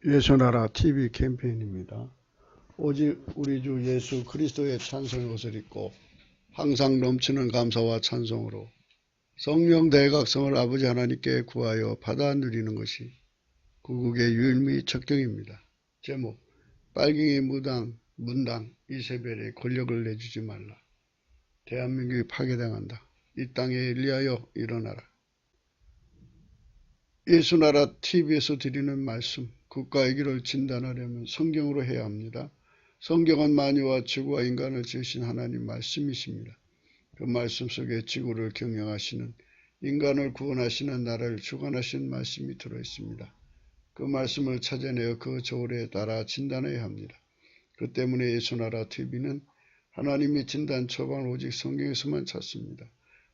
예수나라 TV 캠페인입니다. 오직 우리 주 예수 그리스도의 찬송의 옷을 입고 항상 넘치는 감사와 찬송으로 성령 대각성을 아버지 하나님께 구하여 받아 누리는 것이 구국의 유일무이 적경입니다. 제목, 빨갱이 문당 이세벨에 권력을 내주지 말라. 대한민국이 파괴당한다. 이 땅에 엘리하여 일어나라. 예수나라 TV에서 드리는 말씀, 국가의 길을 진단하려면 성경으로 해야 합니다. 성경은 만유와 지구와 인간을 지으신 하나님 말씀이십니다. 그 말씀 속에 지구를 경영하시는, 인간을 구원하시는, 나라를 주관하시는 말씀이 들어있습니다. 그 말씀을 찾아내어 그 저울에 따라 진단해야 합니다. 그 때문에 예수나라 TV는 하나님의 진단 처방을 오직 성경에서만 찾습니다.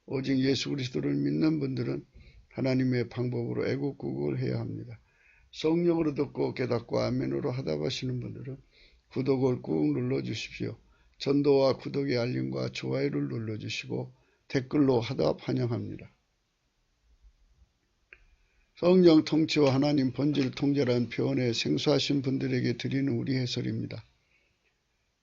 오직 예수 그리스도를 믿는 분들은 하나님의 방법으로 애국구국을 해야 합니다. 성령으로 듣고 깨닫고 아멘으로 하답하시는 분들은 구독을 꾹 눌러주십시오. 전도와 구독의 알림과 좋아요를 눌러주시고 댓글로 하답 환영합니다. 성령 통치와 하나님 본질 통제라는 표현에 생소하신 분들에게 드리는 우리 해설입니다.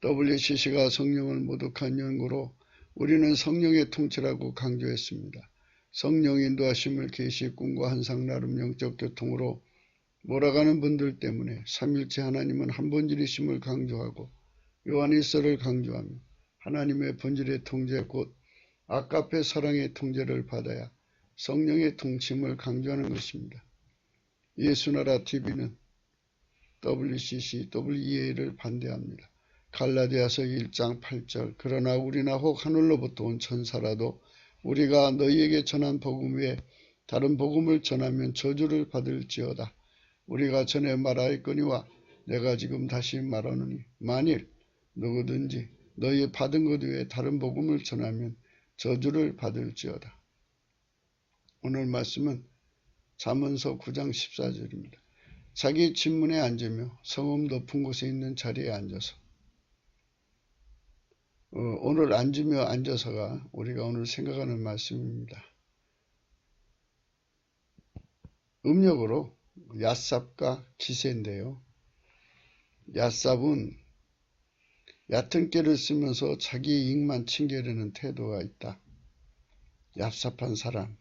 WCC가 성령을 모독한 연구로 우리는 성령의 통치라고 강조했습니다. 성령 인도하심을 계시, 꿈과 환상, 나름 영적 교통으로 몰아가는 분들 때문에 삼일체 하나님은 한 본질이심을 강조하고 요한일서를 강조하며 하나님의 본질의 통제 곧 아가페 사랑의 통제를 받아야 성령의 통치임을 강조하는 것입니다. 예수나라 TV는 WCC, WEA를 반대합니다. 갈라디아서 1장 8절 그러나 우리나 혹 하늘로부터 온 천사라도 우리가 너희에게 전한 복음 외에 다른 복음을 전하면 저주를 받을지어다. 우리가 전에 말하였거니와 내가 지금 다시 말하노니 만일 누구든지 너희 받은 것 외에 다른 복음을 전하면 저주를 받을지어다. 오늘 말씀은 잠언서 9장 14절입니다. 자기 침문에 앉으며 성읍 높은 곳에 있는 자리에 앉아서 오늘 앉으며 앉아서가 우리가 오늘 생각하는 말씀입니다. 음력으로 얏삽과 기세인데요. 얏삽은 얕은 깨를 쓰면서 자기 이익만 챙기려는 태도가 있다. 얍삽한 사람과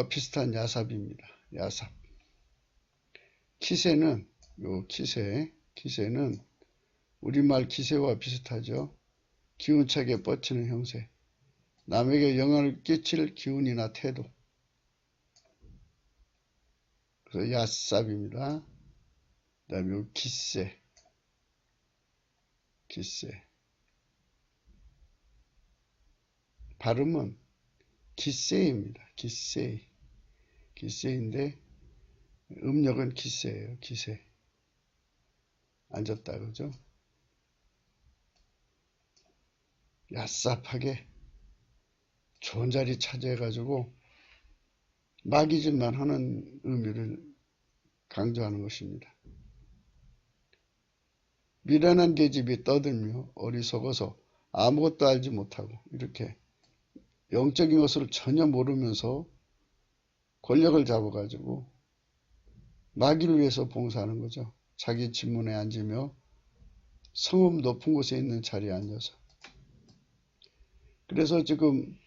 비슷한 야삽입니다. 야삽. 기세는 기세는 우리말 기세와 비슷하죠. 기운차게 뻗치는 형세. 남에게 영향을 끼칠 기운이나 태도. 그래서 야삽입니다. 그 다음에 기세. 발음은 기세입니다. 기세인데 음력은 기세예요. 기세. 앉았다 그러죠. 야삽하게 좋은 자리 차지해가지고 막이질만 하는 의미를 강조하는 것입니다. 미련한 계집이 떠들며 어리석어서 아무것도 알지 못하고 이렇게 영적인 것을 전혀 모르면서 권력을 잡아가지고 마귀를 위해서 봉사하는 거죠. 자기 지문에 앉으며 성읍 높은 곳에 있는 자리에 앉아서. 그래서 지금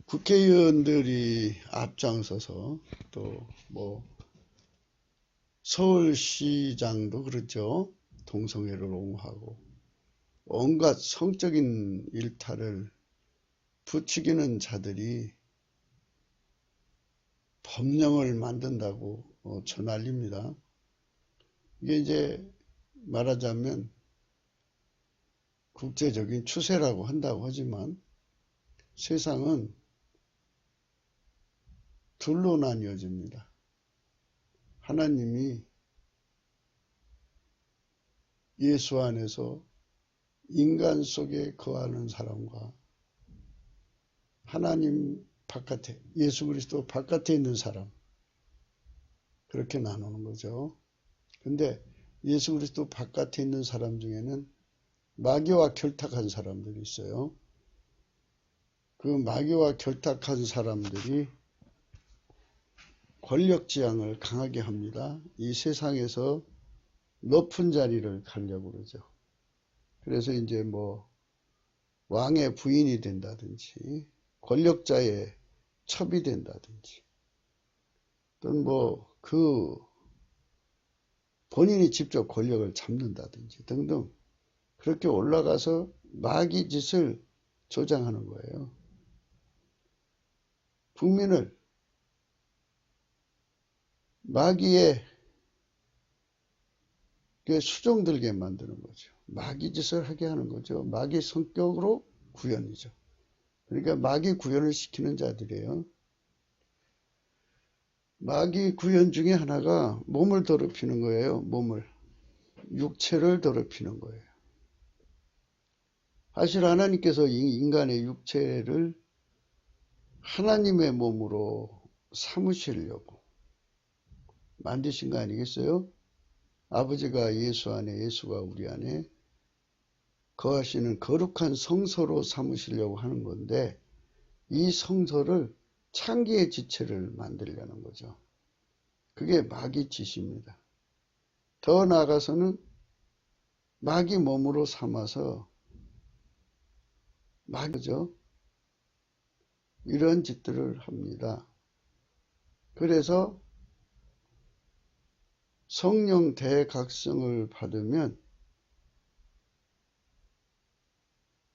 국회의원들이 앞장서서 또 서울시장도 그렇죠. 동성애를 옹호하고 온갖 성적인 일탈을 부추기는 자들이 법령을 만든다고 전난립니다. 이게 이제 말하자면 국제적인 추세라고 한다고 하지만 세상은 둘로 나뉘어집니다. 하나님이 예수 안에서 인간 속에 거하는 사람과 하나님 바깥에 예수 그리스도 바깥에 있는 사람 그렇게 나누는 거죠. 근데 예수 그리스도 바깥에 있는 사람 중에는 마귀와 결탁한 사람들이 있어요. 그 마귀와 결탁한 사람들이 권력지향을 강하게 합니다. 이 세상에서 높은 자리를 가려고 그러죠. 그래서 이제 뭐 왕의 부인이 된다든지 권력자의 첩이 된다든지 또는 뭐 그 본인이 직접 권력을 잡는다든지 등등 그렇게 올라가서 마귀 짓을 조장하는 거예요. 국민을 마귀의 수종들게 만드는 거죠. 마귀 짓을 하게 하는 거죠. 마귀 성격으로 구현이죠. 그러니까 마귀 구현을 시키는 자들이에요. 마귀 구현 중에 하나가 몸을 더럽히는 거예요. 몸을. 육체를 더럽히는 거예요. 사실 하나님께서 인간의 육체를 하나님의 몸으로 삼으시려고 만드신 거 아니겠어요? 아버지가 예수 안에, 예수가 우리 안에 거하시는 거룩한 성소로 삼으시려고 하는 건데 이 성소를 창기의 지체를 만들려는 거죠. 그게 마귀 짓입니다. 더 나아가서는 마귀 몸으로 삼아서 마귀죠. 이런 짓들을 합니다. 그래서 성령 대각성을 받으면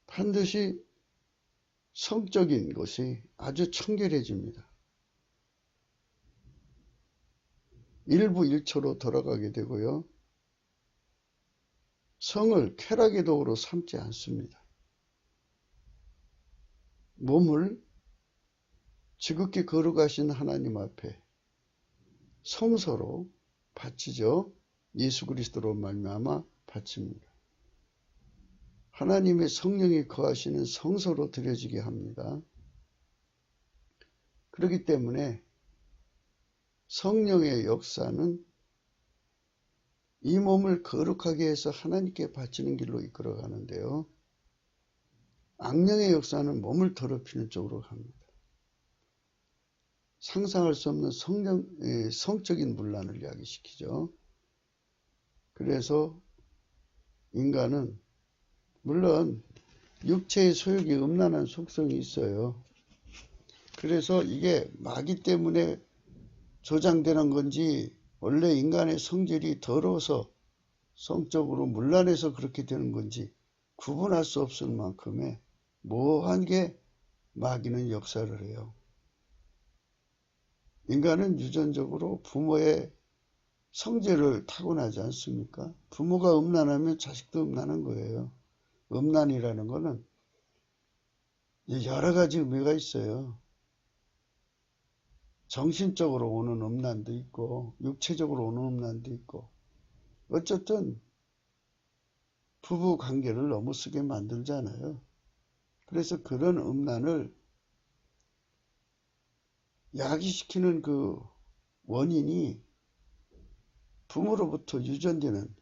반드시 성적인 것이 아주 청결해집니다. 일부 일처로 돌아가게 되고요. 성을 쾌락의 도구로 삼지 않습니다. 몸을 지극히 거룩하신 하나님 앞에 성소로 바치죠. 예수 그리스도로 말미암아 바칩니다. 하나님의 성령이 거하시는 성소로 드려지게 합니다. 그렇기 때문에 성령의 역사는 이 몸을 거룩하게 해서 하나님께 바치는 길로 이끌어 가는데요. 악령의 역사는 몸을 더럽히는 쪽으로 갑니다. 상상할 수 없는 성적인 문란을 야기시키죠. 그래서 인간은 물론 육체의 소욕이 음란한 속성이 있어요. 그래서 이게 마귀 때문에 조장되는 건지 원래 인간의 성질이 더러워서 성적으로 문란해서 그렇게 되는 건지 구분할 수 없을 만큼의 모호한 게 마귀는 역사를 해요. 인간은 유전적으로 부모의 성질을 타고나지 않습니까? 부모가 음란하면 자식도 음란한 거예요. 음란이라는 거는 여러 가지 의미가 있어요. 정신적으로 오는 음란도 있고 육체적으로 오는 음란도 있고 어쨌든 부부 관계를 너무 쓰게 만들잖아요. 그래서 그런 음란을 야기시키는 그 원인이 부모로부터 유전되는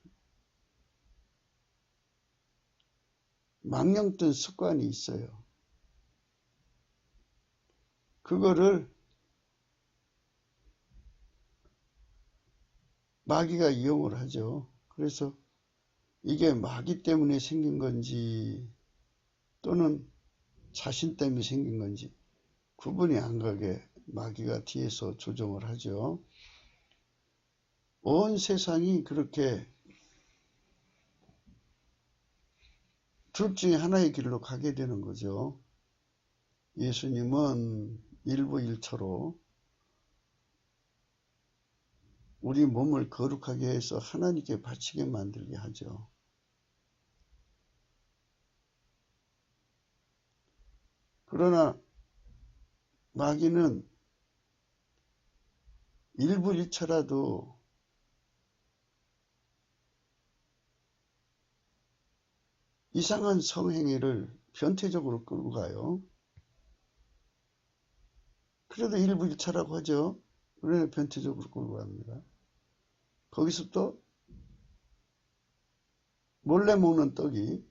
망령된 습관이 있어요. 그거를 마귀가 이용을 하죠. 그래서 이게 마귀 때문에 생긴 건지 또는 자신 때문에 생긴 건지 구분이 안 가게 마귀가 뒤에서 조정을 하죠. 온 세상이 그렇게 둘 중에 하나의 길로 가게 되는 거죠. 예수님은 일부 일처로 우리 몸을 거룩하게 해서 하나님께 바치게 만들게 하죠. 그러나 마귀는 일부 일처라도 이상한 성행위를 변태적으로 끌고 가요. 그래도 일부 일처라고 하죠. 그래 변태적으로 끌고 갑니다. 거기서 또 몰래 먹는 떡이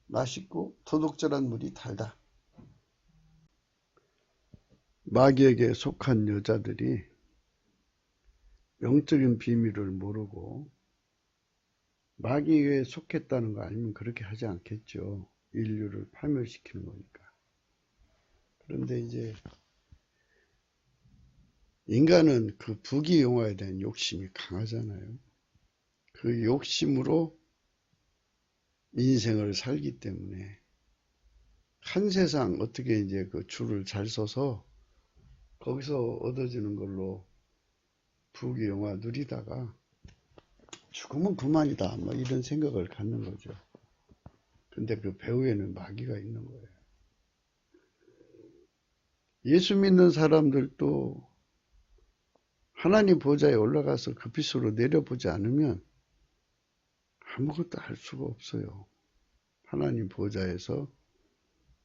맛있고 도둑질한 물이 달다. 마귀에게 속한 여자들이 영적인 비밀을 모르고 마귀에 속했다는 거 알면 그렇게 하지 않겠죠. 인류를 파멸시키는 거니까. 그런데 이제 인간은 그 부귀영화에 대한 욕심이 강하잖아요. 그 욕심으로 인생을 살기 때문에 한 세상 어떻게 이제 그 줄을 잘 서서 거기서 얻어지는 걸로 부귀영화 누리다가 죽으면 그만이다 뭐 이런 생각을 갖는 거죠. 근데 그 배후에는 마귀가 있는 거예요. 예수 믿는 사람들도 하나님 보좌에 올라가서 그 빛으로 내려보지 않으면 아무것도 할 수가 없어요. 하나님 보좌에서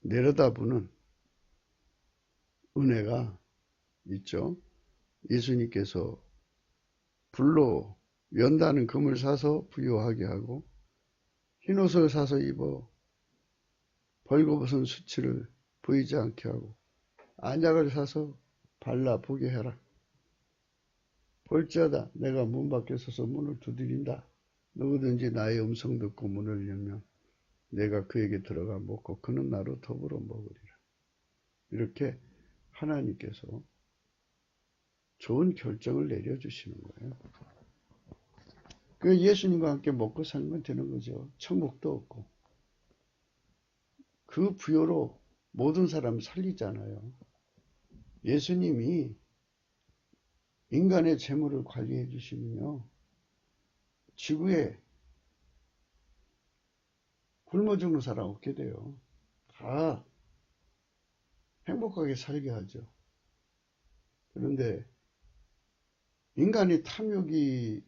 내려다보는 은혜가 있죠. 예수님께서 불로 연다는 금을 사서 부유하게 하고 흰옷을 사서 입어 벌거벗은 수치를 보이지 않게 하고 안약을 사서 발라 보게 해라. 볼지어다 내가 문 밖에 서서 문을 두드린다. 누구든지 나의 음성 듣고 문을 열면 내가 그에게 들어가 먹고 그는 나로 더불어 먹으리라. 이렇게 하나님께서 좋은 결정을 내려주시는 거예요. 그 예수님과 함께 먹고 살면 되는 거죠. 천국도 없고. 그 부여로 모든 사람을 살리잖아요. 예수님이 인간의 재물을 관리해 주시면요. 지구에 굶어 죽는 사람 없게 돼요. 다 행복하게 살게 하죠. 그런데 인간의 탐욕이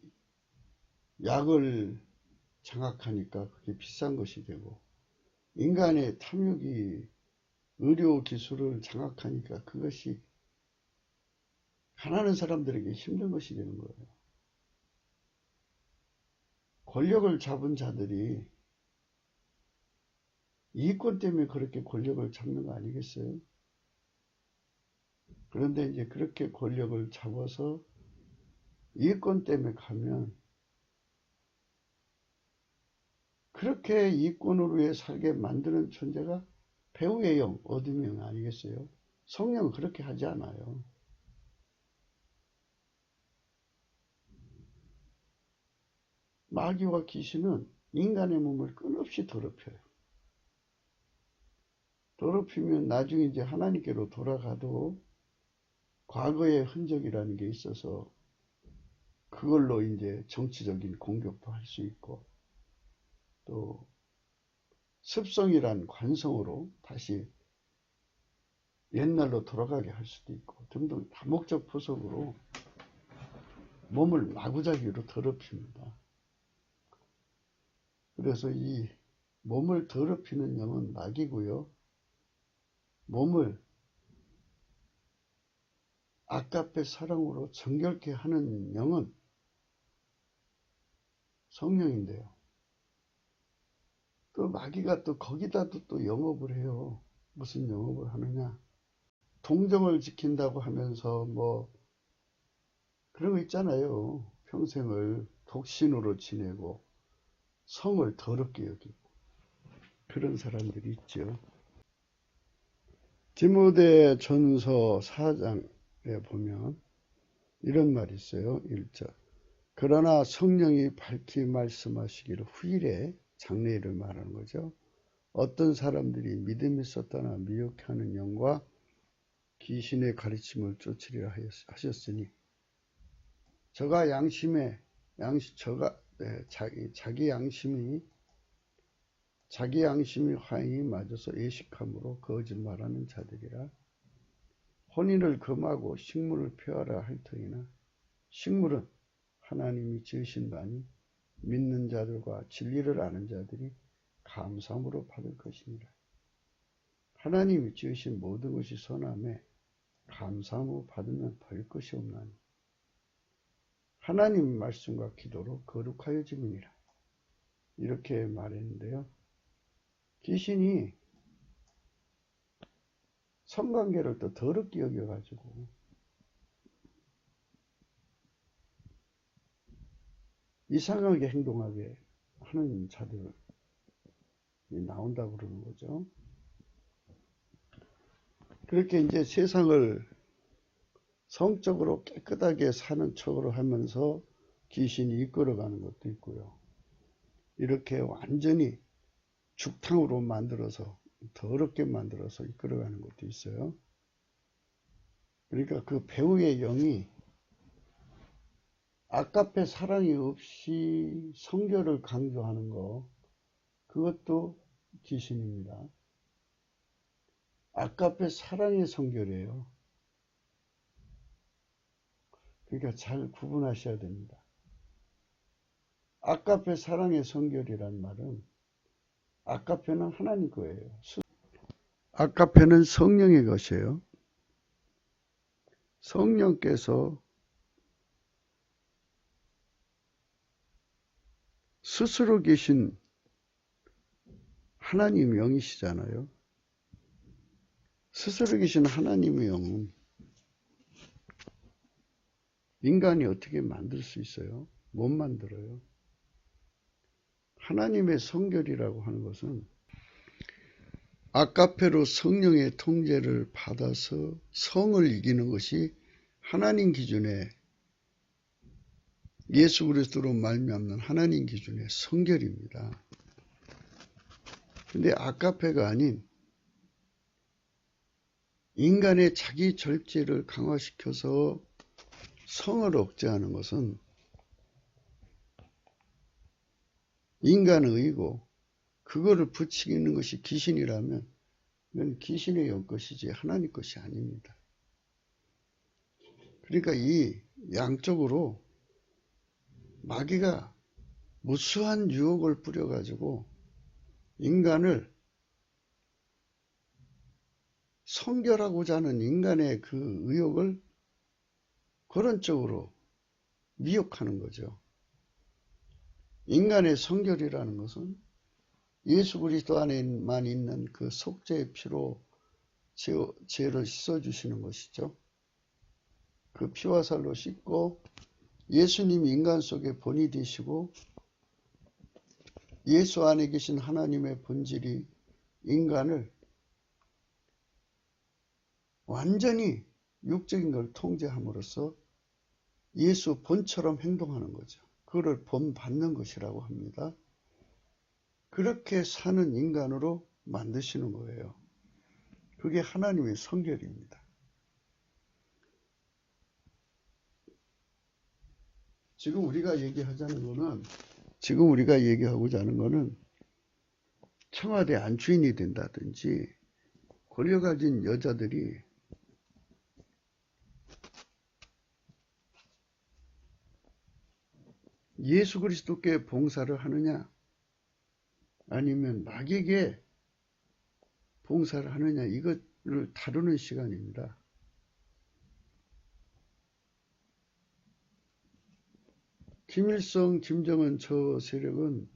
약을 장악하니까 그게 비싼 것이 되고 인간의 탐욕이 의료 기술을 장악하니까 그것이 가난한 사람들에게 힘든 것이 되는 거예요. 권력을 잡은 자들이 이익권 때문에 그렇게 권력을 잡는 거 아니겠어요? 그런데 이제 그렇게 권력을 잡아서 이익권 때문에 가면 그렇게 이익권으로 해 살게 만드는 존재가 배후의 영, 어둠의 영 아니겠어요? 성령은 그렇게 하지 않아요. 마귀와 귀신은 인간의 몸을 끊없이 더럽혀요. 더럽히면 나중에 이제 하나님께로 돌아가도 과거의 흔적이라는 게 있어서 그걸로 이제 정치적인 공격도 할 수 있고 또 습성이란 관성으로 다시 옛날로 돌아가게 할 수도 있고 등등 다목적 포석으로 몸을 마구잡이로 더럽힙니다. 그래서 이 몸을 더럽히는 영은 마귀고요. 몸을 아까페 사랑으로 정결케 하는 영은 성령인데요. 또 마귀가 또 거기다도 또 영업을 해요. 무슨 영업을 하느냐. 동정을 지킨다고 하면서 뭐 그런 거 있잖아요. 평생을 독신으로 지내고 성을 더럽게 여기고 그런 사람들이 있죠. 디모데 전서 4장에 보면 이런 말이 있어요. 1절. 그러나 성령이 밝히 말씀하시기를 후일에 장래일을 말하는 거죠. 어떤 사람들이 믿음이 있었다나 미혹하는 영과 귀신의 가르침을 쫓으리라 하셨으니 저가 양심에 자기 양심이 화행이 맞아서 예식함으로 거짓말하는 자들이라. 혼인을 금하고 식물을 폐하라 할 터이나 식물은 하나님이 지으신 바니 믿는 자들과 진리를 아는 자들이 감사함으로 받을 것이니라. 하나님이 지으신 모든 것이 선함에 감사함으로 받으면 버릴 것이 없나니 하나님 말씀과 기도로 거룩하여짐이니라. 이렇게 말했는데요. 귀신이 성관계를 또 더럽게 여겨가지고 이상하게 행동하게 하는 자들이 나온다고 그러는 거죠. 그렇게 이제 세상을 성적으로 깨끗하게 사는 척으로 하면서 귀신이 이끌어가는 것도 있고요. 이렇게 완전히 죽탕으로 만들어서 더럽게 만들어서 이끌어가는 것도 있어요. 그러니까 그 배우의 영이 아까페 사랑이 없이 성결을 강조하는 거, 그것도 귀신입니다. 아까페 사랑의 성결이에요. 그러니까 잘 구분하셔야 됩니다. 아까페 사랑의 성결이란 말은 아까페는 하나님 거예요. 아까페는 성령의 것이에요. 성령께서 스스로 계신 하나님 영이시잖아요. 스스로 계신 하나님의 영은 인간이 어떻게 만들 수 있어요? 못 만들어요. 하나님의 성결이라고 하는 것은 아까페로 성령의 통제를 받아서 성을 이기는 것이 하나님 기준의 예수 그리스도로 말미암는 하나님 기준의 성결입니다. 근데 아까페가 아닌 인간의 자기 절제를 강화시켜서 성을 억제하는 것은 인간의 의고 그거를 부추기는 것이 귀신이라면 이건 귀신의 영 것이지 하나님 것이 아닙니다. 그러니까 이 양쪽으로 마귀가 무수한 유혹을 뿌려가지고 인간을 성결하고자 하는 인간의 그 의욕을 그런 쪽으로 미혹하는 거죠. 인간의 성결이라는 것은 예수 그리스도 안에만 있는 그 속죄의 피로 죄를 씻어주시는 것이죠. 그 피와 살로 씻고 예수님이 인간 속에 본이 되시고 예수 안에 계신 하나님의 본질이 인간을 완전히 육적인 걸 통제함으로써 예수 본처럼 행동하는 거죠. 그거를 본받는 것이라고 합니다. 그렇게 사는 인간으로 만드시는 거예요. 그게 하나님의 성결입니다. 지금 우리가 얘기하고자 하는 거는 청와대 안주인이 된다든지 권력 가진 여자들이 예수 그리스도께 봉사를 하느냐 아니면 마귀에게 봉사를 하느냐 이것을 다루는 시간입니다. 김일성, 김정은 저 세력은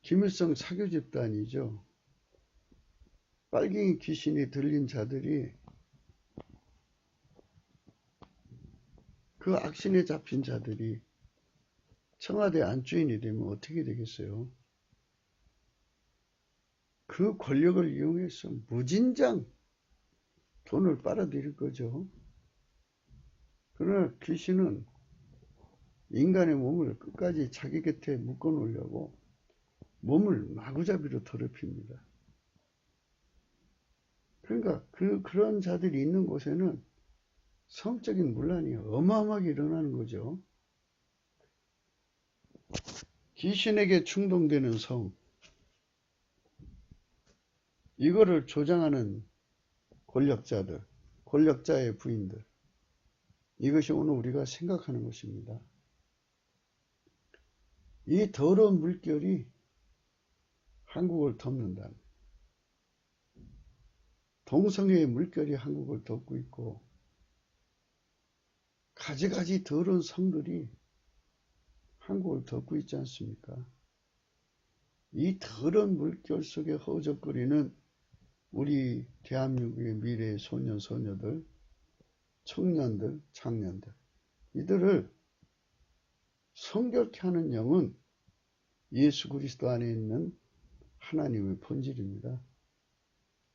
김일성 사교 집단이죠. 빨갱이 귀신이 들린 자들이 그 악신에 잡힌 자들이 청와대 안주인이 되면 어떻게 되겠어요? 그 권력을 이용해서 무진장 돈을 빨아들일 거죠. 그러나 귀신은 인간의 몸을 끝까지 자기 곁에 묶어 놓으려고 몸을 마구잡이로 더럽힙니다. 그러니까 그런 자들이 있는 곳에는 성적인 문란이 어마어마하게 일어나는 거죠. 귀신에게 충동되는 성, 이거를 조장하는 권력자들, 권력자의 부인들, 이것이 오늘 우리가 생각하는 것입니다. 이 더러운 물결이 한국을 덮는다. 동성애의 물결이 한국을 덮고 있고 가지가지 더러운 성들이 한국을 덮고 있지 않습니까? 이 더러운 물결 속에 허우적거리는 우리 대한민국의 미래의 소년, 소녀들, 청년들, 장년들, 이들을 성결케 하는 영은 예수 그리스도 안에 있는 하나님의 본질입니다.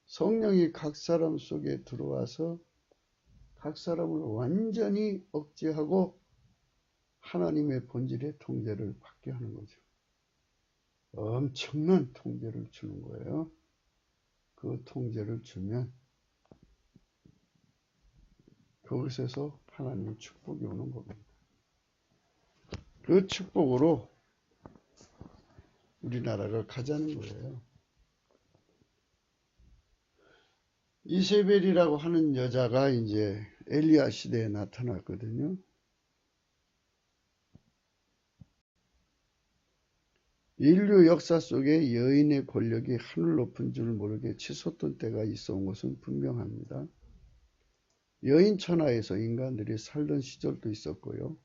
성령이 각 사람 속에 들어와서 각 사람을 완전히 억제하고 하나님의 본질의 통제를 받게 하는 거죠. 엄청난 통제를 주는 거예요. 그 통제를 주면 그것에서 하나님의 축복이 오는 겁니다. 그 축복으로 우리나라가 가자는 거예요. 이세벨이라고 하는 여자가 이제 엘리야 시대에 나타났거든요. 인류 역사 속에 여인의 권력이 하늘 높은 줄 모르게 치솟던 때가 있어온 것은 분명합니다. 여인 천하에서 인간들이 살던 시절도 있었고요.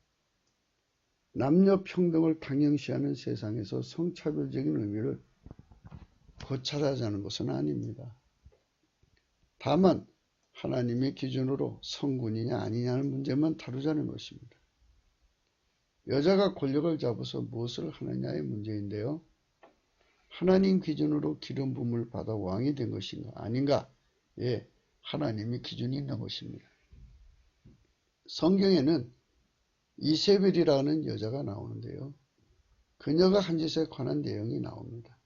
남녀 평등을 당연시하는 세상에서 성차별적인 의미를 고찰하자는 것은 아닙니다. 다만 하나님의 기준으로 성군이냐 아니냐는 문제만 다루자는 것입니다. 여자가 권력을 잡아서 무엇을 하느냐의 문제인데요. 하나님 기준으로 기름 부음을 받아 왕이 된 것인가 아닌가? 예, 하나님의 기준이 있는 것입니다. 성경에는 이세벨이라는 여자가 나오는데요. 그녀가 한 짓에 관한 내용이 나옵니다.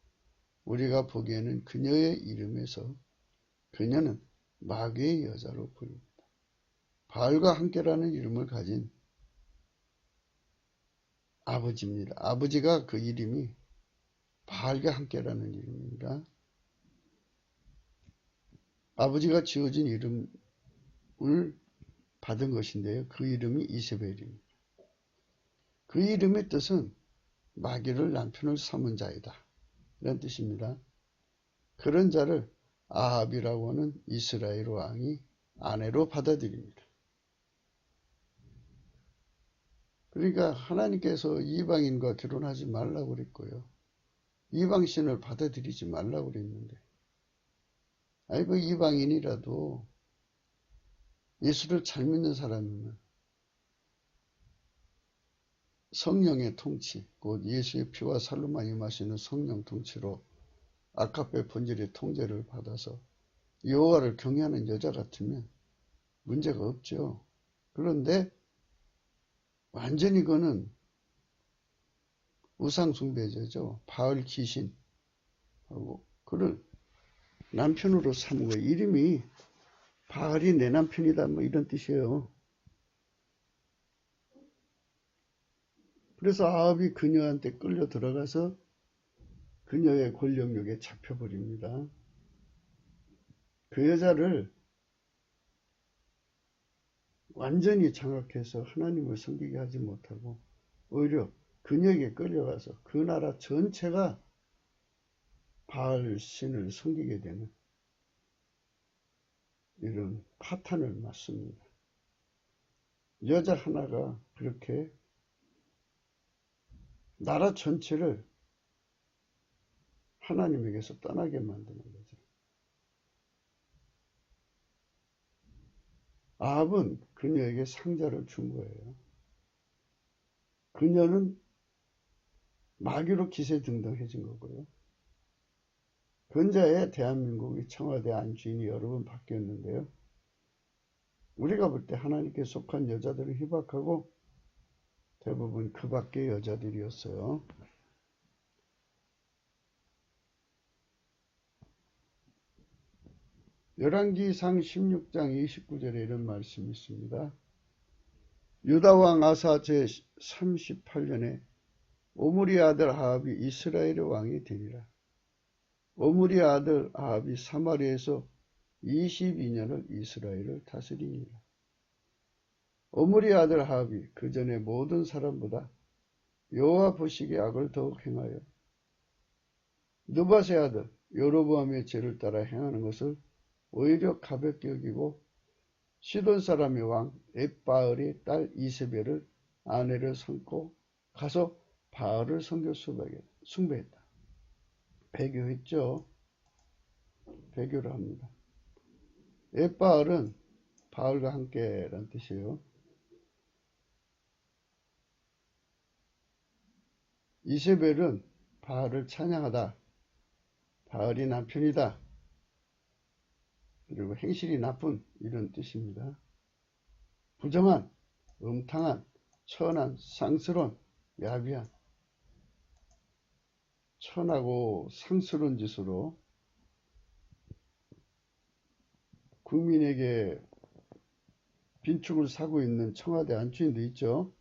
우리가 보기에는 그녀의 이름에서 그녀는 마귀의 여자로 보입니다. 바알과 함께라는 이름을 가진 아버지입니다. 아버지가 그 이름이 바알과 함께라는 이름입니다. 아버지가 지어진 이름을 받은 것인데요. 그 이름이 이세벨입니다. 그 이름의 뜻은 마귀를 남편을 삼은 자이다. 이런 뜻입니다. 그런 자를 아합이라고 하는 이스라엘 왕이 아내로 받아들입니다. 그러니까 하나님께서 이방인과 결혼하지 말라고 그랬고요. 이방신을 받아들이지 말라고 그랬는데 아이고 이방인이라도 예수를 잘 믿는 사람이면 성령의 통치, 곧 예수의 피와 살로만 임하시는 성령 통치로 아카페 본질의 통제를 받아서 여호와를 경외하는 여자 같으면 문제가 없죠. 그런데 완전히 그는 우상숭배자죠. 바알 귀신하고 그를 남편으로 삼은 거예요. 이름이 바알이 내 남편이다 뭐 이런 뜻이에요. 그래서 아합이 그녀한테 끌려 들어가서 그녀의 권력욕에 잡혀버립니다. 그 여자를 완전히 장악해서 하나님을 섬기게 하지 못하고 오히려 그녀에게 끌려가서 그 나라 전체가 바알 신을 섬기게 되는 이런 파탄을 맞습니다. 여자 하나가 그렇게 나라 전체를 하나님에게서 떠나게 만드는 거죠. 아합은 그녀에게 상자를 준 거예요. 그녀는 마귀로 기세등등해진 거고요. 근자에 대한민국의 청와대 안주인이 여러 번 바뀌었는데요. 우리가 볼 때 하나님께 속한 여자들은 희박하고 대부분 그 밖의 여자들이었어요. 열왕기상 16장 29절에 이런 말씀이 있습니다. 유다왕 아사 제38년에 오므리 아들 아합이 이스라엘의 왕이 되니라. 오므리 아들 아합이 사마리아에서 22년을 이스라엘을 다스리니라. 오므리 아들 아합이 그 전에 모든 사람보다 여호와 보시기에 악을 더욱 행하여 느밧의 아들 여로보암의 죄를 따라 행하는 것을 오히려 가볍게 여기고 시돈 사람의 왕 엣바을의 딸 이세벨을 아내를 삼고 가서 바알을 섬겨 숭배했다. 배교했죠. 배교를 합니다. 엣바알은 바알과 함께란 뜻이에요. 이세벨은 바알을 찬양하다, 바알이 남편이다, 그리고 행실이 나쁜 이런 뜻입니다. 부정한, 음탕한, 천한, 상스러운, 야비한, 천하고 상스러운 짓으로 국민에게 빈축을 사고 있는 청와대 안주인도 있죠.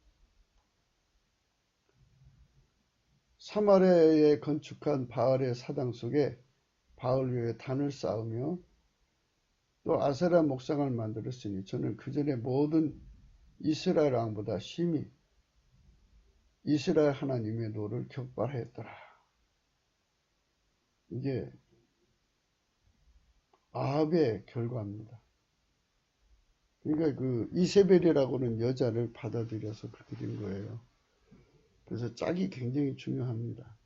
사마리아에 건축한 바알의 사당 속에 바알 위에 단을 쌓으며 또 아세라 목상을 만들었으니 저는 그 전에 모든 이스라엘 왕보다 심히 이스라엘 하나님의 노를 격발하였더라. 이게 아합의 결과입니다. 그러니까 그 이세벨이라고는 여자를 받아들여서 그렇게 된 거예요. 그래서 짝이 굉장히 중요합니다.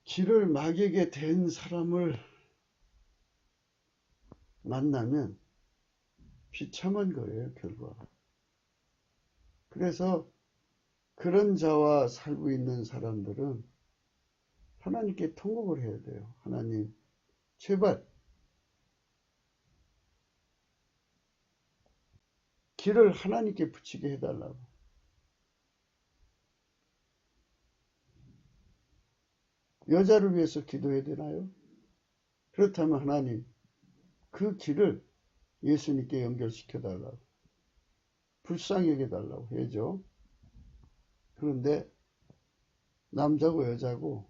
길을 마귀에게 댄 사람을 만나면 비참한 거예요, 결과가. 그래서 그런 자와 살고 있는 사람들은 하나님께 통곡을 해야 돼요. 하나님, 제발 길을 하나님께 붙이게 해달라고. 여자를 위해서 기도해야 되나요? 그렇다면 하나님, 그 길을 예수님께 연결시켜달라고, 불쌍히 여겨달라고 해야죠. 그런데 남자고 여자고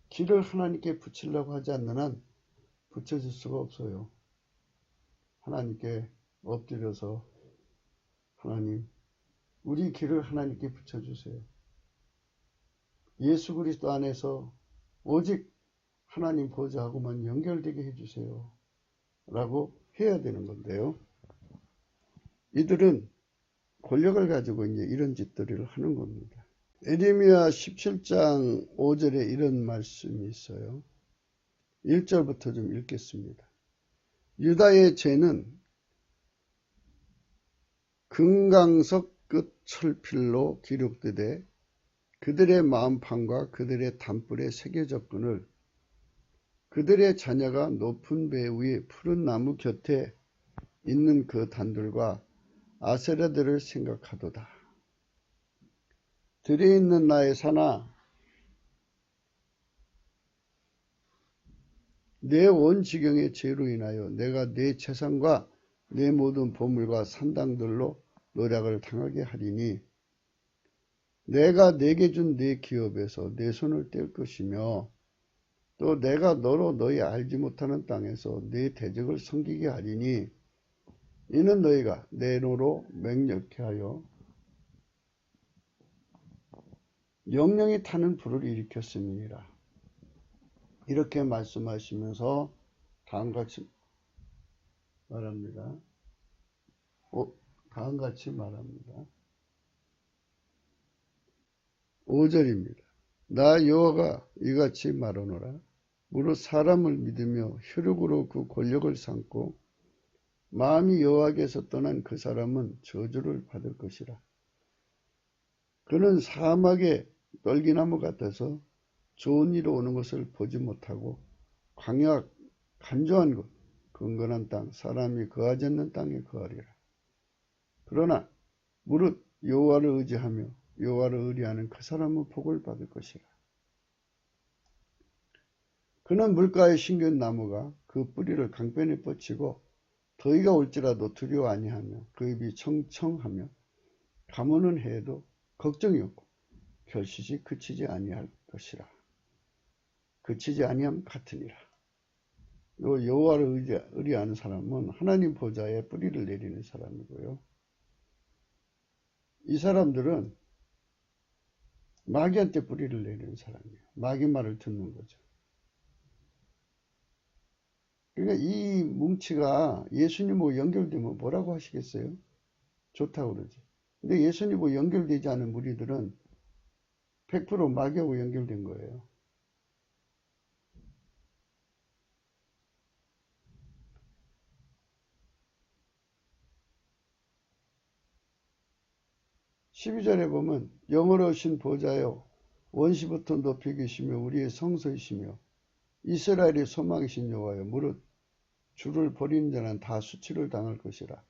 길을 하나님께 붙이려고 하지 않는 한 붙여줄 수가 없어요. 하나님께 엎드려서 하나님, 우리 길을 하나님께 붙여주세요. 예수 그리스도 안에서 오직 하나님 보좌하고만 연결되게 해주세요. 라고 해야 되는 건데요. 이들은 권력을 가지고 이제 이런 짓들을 하는 겁니다. 에레미야 17장 5절에 이런 말씀이 있어요. 1절부터 좀 읽겠습니다. 유다의 죄는 금강석 끝 철필로 기록되되 그들의 마음판과 그들의 단불에 새겨졌거늘 그들의 자녀가 높은 배 위에 푸른 나무 곁에 있는 그 단들과 아세라들을 생각하도다. 들에 있는 나의 산아, 내 온 지경의 죄로 인하여 내가 내 재산과 내 모든 보물과 산당들로 노략을 당하게 하리니 내가 내게 준 내 기업에서 내 손을 뗄 것이며 또 내가 너로 너희 알지 못하는 땅에서 내 대적을 섬기게 하리니 이는 너희가 내 노로 맹렬케 하여 영영이 타는 불을 일으켰음이니라. 이렇게 말씀하시면서 다음같이 말합니다. 다음같이 말합니다. 5절입니다. 나 여호와가 이같이 말하노라. 무릇 사람을 믿으며 혈육으로 그 권력을 삼고 마음이 여호와께서 떠난 그 사람은 저주를 받을 것이라. 그는 사막의 떨기나무 같아서 좋은 일이 오는 것을 보지 못하고 광야 간조한 곳, 건건한 땅, 사람이 거하지 않는 땅에 거하리라. 그러나 무릇 여호와를 의지하며 여호와를 의뢰하는 그 사람은 복을 받을 것이라. 그는 물가에 심긴 나무가 그 뿌리를 강변에 뻗치고 더위가 올지라도 두려워 아니하며 그 입이 청청하며 가무는 해도 걱정이 없고 결실이 그치지 아니할 것이라. 그치지 아니함 같으니라. 여호와를 의뢰하는 사람은 하나님 보좌에 뿌리를 내리는 사람이고요. 이 사람들은 마귀한테 뿌리를 내리는 사람이에요. 마귀 말을 듣는 거죠. 그러니까 이 뭉치가 예수님하고 연결되면 뭐라고 하시겠어요? 좋다고 그러지. 근데 예수님하고 연결되지 않은 무리들은 100% 마귀하고 연결된 거예요. 12절에 보면 영어로우신 보좌여 원시부터 높이 계시며 우리의 성소이시며 이스라엘의 소망이신 여호와여 무릇 주를 버리는 자는 다 수치를 당할 것이라.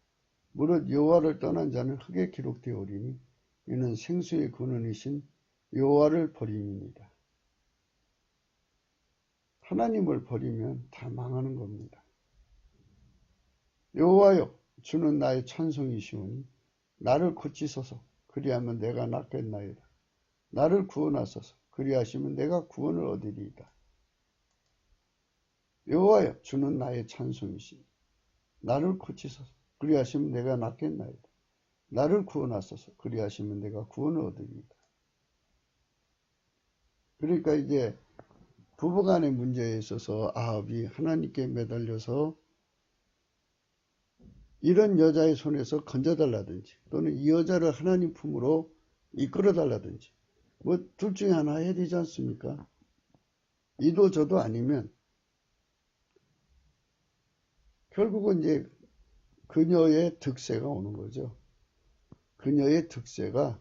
무릇 여호와를 떠난 자는 흙에 기록되어 오리니 이는 생수의 근원이신 여호와를 버림입니다. 하나님을 버리면 다 망하는 겁니다. 여호와여 주는 나의 찬송이시오니 나를 고치소서 그리하면 내가 낫겠나이다. 나를 구원하소서 그리하시면 내가 구원을 얻으리이다. 여호와여 주는 나의 찬송이시니 나를 고치소서 그리하시면 내가 낫겠나이다. 나를 구원하소서 그리하시면 내가 구원을 얻으리이다. 그러니까 이제 부부간의 문제에 있어서 아합이 하나님께 매달려서 이런 여자의 손에서 건져달라든지 또는 이 여자를 하나님 품으로 이끌어달라든지 뭐 둘 중에 하나 해야 되지 않습니까? 이도 저도 아니면 결국은 이제 그녀의 득세가 오는 거죠. 그녀의 득세가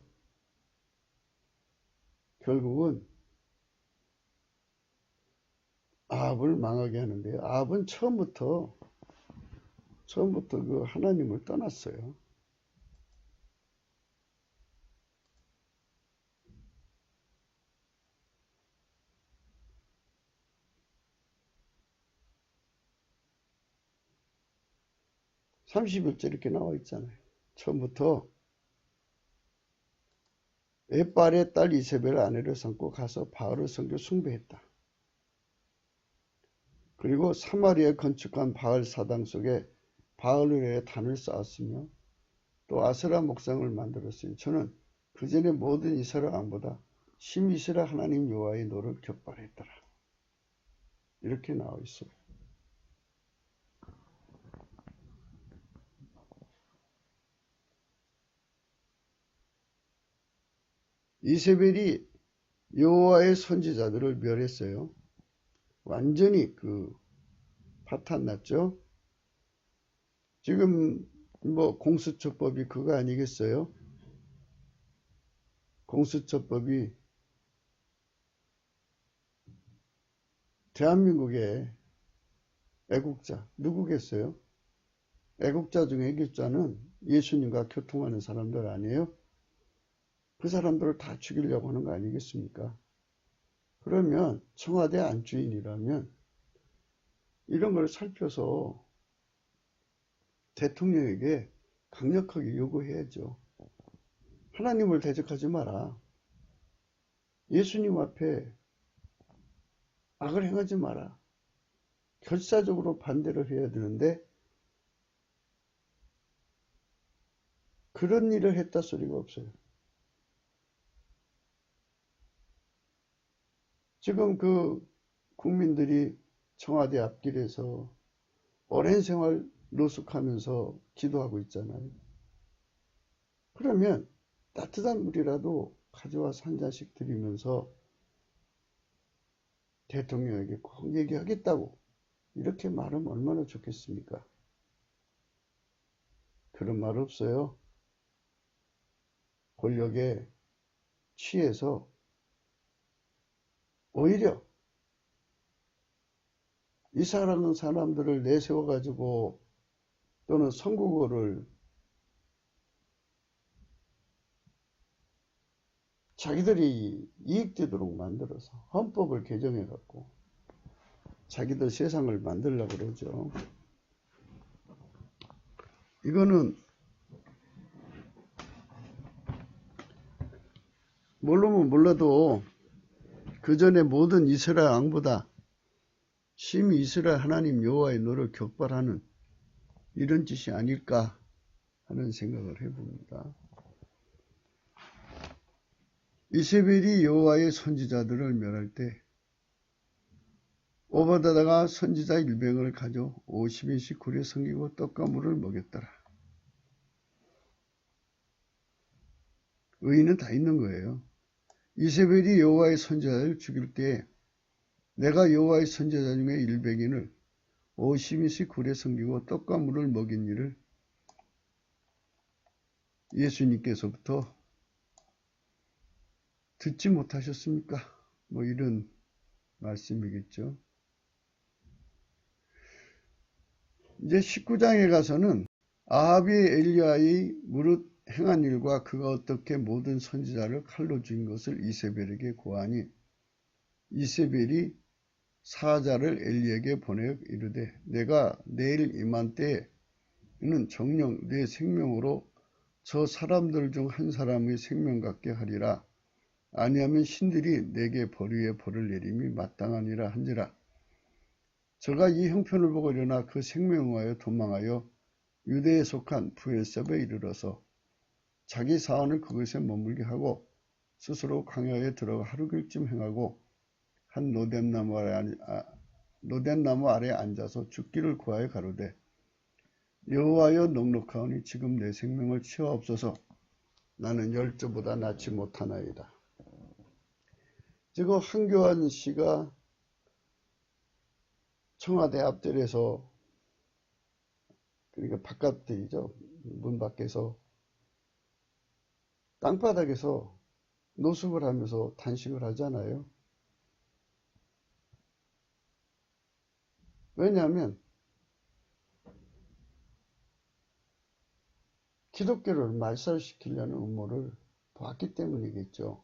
결국은 아합을 망하게 하는데요. 아합은 처음부터 그 하나님을 떠났어요. (30일째) 이렇게 나와 있잖아요. 처음부터 에발의 딸 이세벨 아내를 삼고 가서 바알을 섬겨 숭배했다. 그리고 사마리아에 건축한 바알 사당 속에 바알을 위해 단을 쌓았으며 또 아세라 목상을 만들었으니 저는 그전에 모든 이스라엘 왕보다 심히 이스라엘 하나님 여호와의 노를 격발했더라. 이렇게 나와 있어요. 이세벨이 여호와의 선지자들을 멸했어요. 완전히 파탄 났죠. 지금 뭐 공수처법이 그거 아니겠어요? 공수처법이 대한민국의 애국자 누구겠어요? 애국자 중에 애국자는 예수님과 교통하는 사람들 아니에요? 그 사람들을 다 죽이려고 하는 거 아니겠습니까? 그러면 청와대 안주인이라면 이런 걸 살펴서 대통령에게 강력하게 요구해야죠. 하나님을 대적하지 마라. 예수님 앞에 악을 행하지 마라. 결사적으로 반대를 해야 되는데 그런 일을 했다 소리가 없어요. 지금 국민들이 청와대 앞길에서 오랜 생활 노숙하면서 기도하고 있잖아요. 그러면 따뜻한 물이라도 가져와서 한 잔씩 드리면서 대통령에게 꼭 얘기하겠다고 이렇게 말하면 얼마나 좋겠습니까? 그런 말 없어요. 권력에 취해서 오히려 이스라엘 사람들을 내세워가지고 또는 선국어를 자기들이 이익되도록 만들어서 헌법을 개정해갖고 자기들 세상을 만들려고 그러죠. 이거는 모르면 몰라도 그 전에 모든 이스라엘 왕보다 심히 이스라엘 하나님 여호와의 노를 격발하는 이런 짓이 아닐까 하는 생각을 해봅니다. 이세벨이 여호와의 선지자들을 멸할 때 오바다가 선지자 100명을 가져 50인씩 굴에 섬기고 떡과 물을 먹였더라. 의인은 다 있는 거예요. 이세벨이 여호와의 선지자를 죽일 때 내가 여호와의 선지자 중에 100인을 50인씩 굴에 섬기고 떡과 물을 먹인 일을 예수님께서부터 듣지 못하셨습니까? 뭐 이런 말씀이겠죠. 이제 19장에 가서는 아합이 엘리야의 무릇 행한 일과 그가 어떻게 모든 선지자를 칼로 죽인 것을 이세벨에게 고하니 이세벨이 사자를 엘리에게 보내어 이르되 내가 내일 이맘때에는 정녕 내 생명으로 저 사람들 중 한 사람의 생명 같게 하리라. 아니하면 신들이 내게 벌위에 벌을 내림이 마땅하니라 한지라. 저가 이 형편을 보고 일어나 그 생명하여 도망하여 유대에 속한 브엘셉에 이르러서 자기 사원을 그것에 머물게 하고 스스로 광야에 들어가 하루길쯤 행하고 한 노덴나무 아래 앉아서 죽기를 구하여 가로되 여호와여 넉넉하오니 지금 내 생명을 치하옵소서. 나는 열조보다 낫지 못하나이다. 지금 한교안 씨가 청와대 앞뜰에서, 그러니까 바깥이죠, 문 밖에서 땅바닥에서 노숙을 하면서 단식을 하잖아요. 왜냐하면 기독교를 말살시키려는 음모를 봤기 때문이겠죠.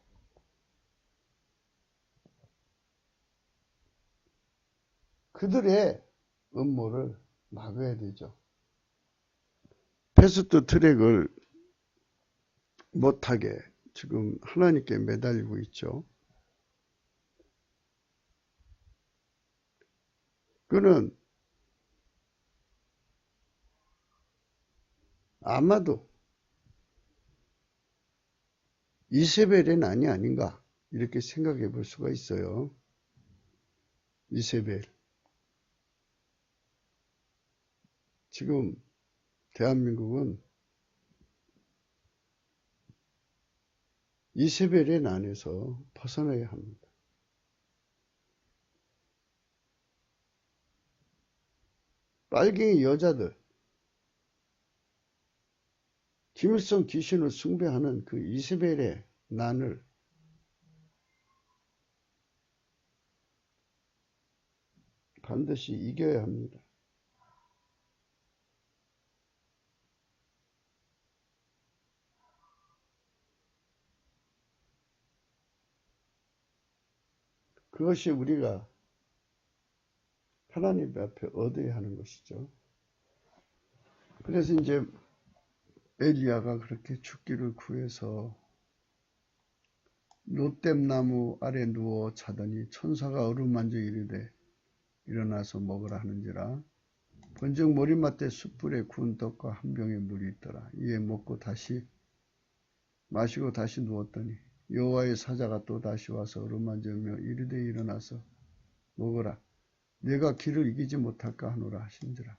그들의 음모를 막아야 되죠. 패스트 트랙을 못하게 지금 하나님께 매달리고 있죠. 그는 아마도 이세벨의 난이 아닌가 이렇게 생각해 볼 수가 있어요. 이세벨. 지금 대한민국은 이세벨의 난에서 벗어나야 합니다. 빨갱이 여자들, 김일성 귀신을 숭배하는 그 이세벨의 난을 반드시 이겨야 합니다. 그것이 우리가 하나님 앞에 얻어야 하는 것이죠. 그래서 이제 엘리야가 그렇게 죽기를 구해서 노땜나무 아래 누워 자더니 천사가 어루만져 이르되 일어나서 먹으라 하는지라. 번쩍 머리맡에 숯불에 구운 떡과 한 병에 물이 있더라. 이에 먹고 다시 마시고 다시 누웠더니 여호와의 사자가 또 다시 와서 어루만지며 이르되 일어나서 먹으라. 내가 기를 이기지 못할까 하노라 하신지라.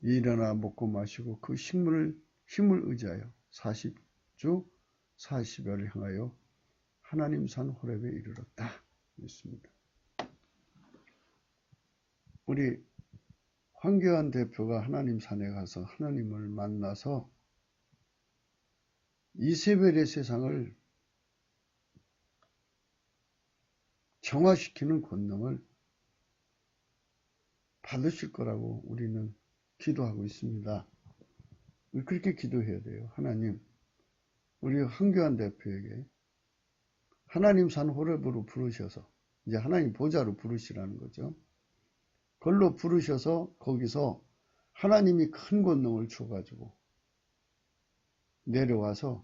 일어나 먹고 마시고 그 힘을 의지하여 40주 40여를 향하여 하나님 산 호렙에 이르렀다. 있습니다. 우리 황교안 대표가 하나님 산에 가서 하나님을 만나서 이세벨의 세상을 정화시키는 권능을 받으실 거라고 우리는 기도하고 있습니다. 그렇게 기도해야 돼요. 하나님, 우리 황교안 대표에게 하나님 산 호렙으로 부르셔서, 이제 하나님 보좌로 부르시라는 거죠. 그걸로 부르셔서 거기서 하나님이 큰 권능을 줘가지고 내려와서,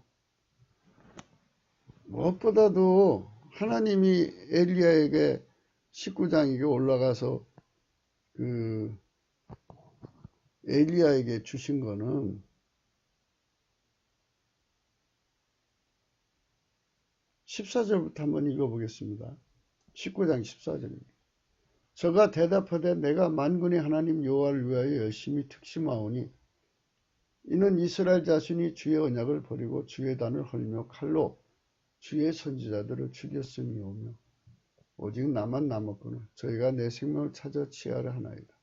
무엇보다도 하나님이 엘리야에게 19장에게 올라가서 그 엘리야에게 주신 거는 14절부터 한번 읽어보겠습니다. 19장 14절입니다. 저가 대답하되 내가 만군의 하나님 여호와를 위하여 열심히 특심하오니 이는 이스라엘 자손이 주의 언약을 버리고 주의 단을 헐며 칼로 주의 선지자들을 죽였음이오며 오직 나만 남았거늘 저희가 내 생명을 찾아 취하려 하나이다.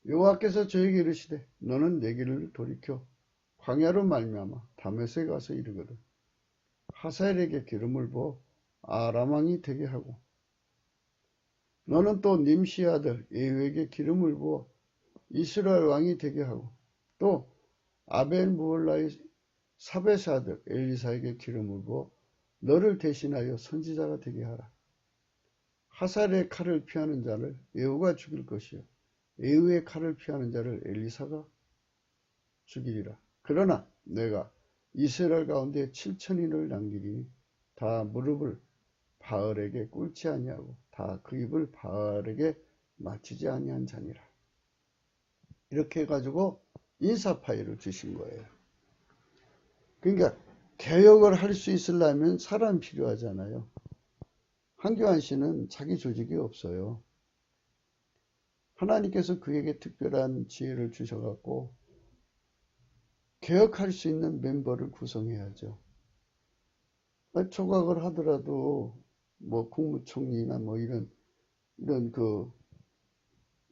여호와께서 저에게 이르시되 너는 내 길을 돌이켜 광야로 말미암아 다메섹에 가서 이르거든 하사엘에게 기름을 부어 아람 왕이 되게 하고 너는 또 님시 아들 예후에게 기름을 부어 이스라엘 왕이 되게 하고 또 아벨 무올라의 사벳 아들 엘리사에게 기름을 부어 너를 대신하여 선지자가 되게 하라. 하사엘의 칼을 피하는 자를 예후가 죽일 것이요 예후의 칼을 피하는 자를 엘리사가 죽이리라. 그러나 내가 이스라엘 가운데 7천인을 남기리니 다 무릎을 바알에게 꿇지 아니하고 다 그 입을 바알에게 맞추지 아니한 자니라. 이렇게 해가지고 인사파이를 주신 거예요. 그러니까 개혁을 할 수 있으려면 사람 필요하잖아요. 한교안 씨는 자기 조직이 없어요. 하나님께서 그에게 특별한 지혜를 주셔갖고 개혁할 수 있는 멤버를 구성해야죠. 조각을 하더라도 뭐 국무총리나 뭐 이런 그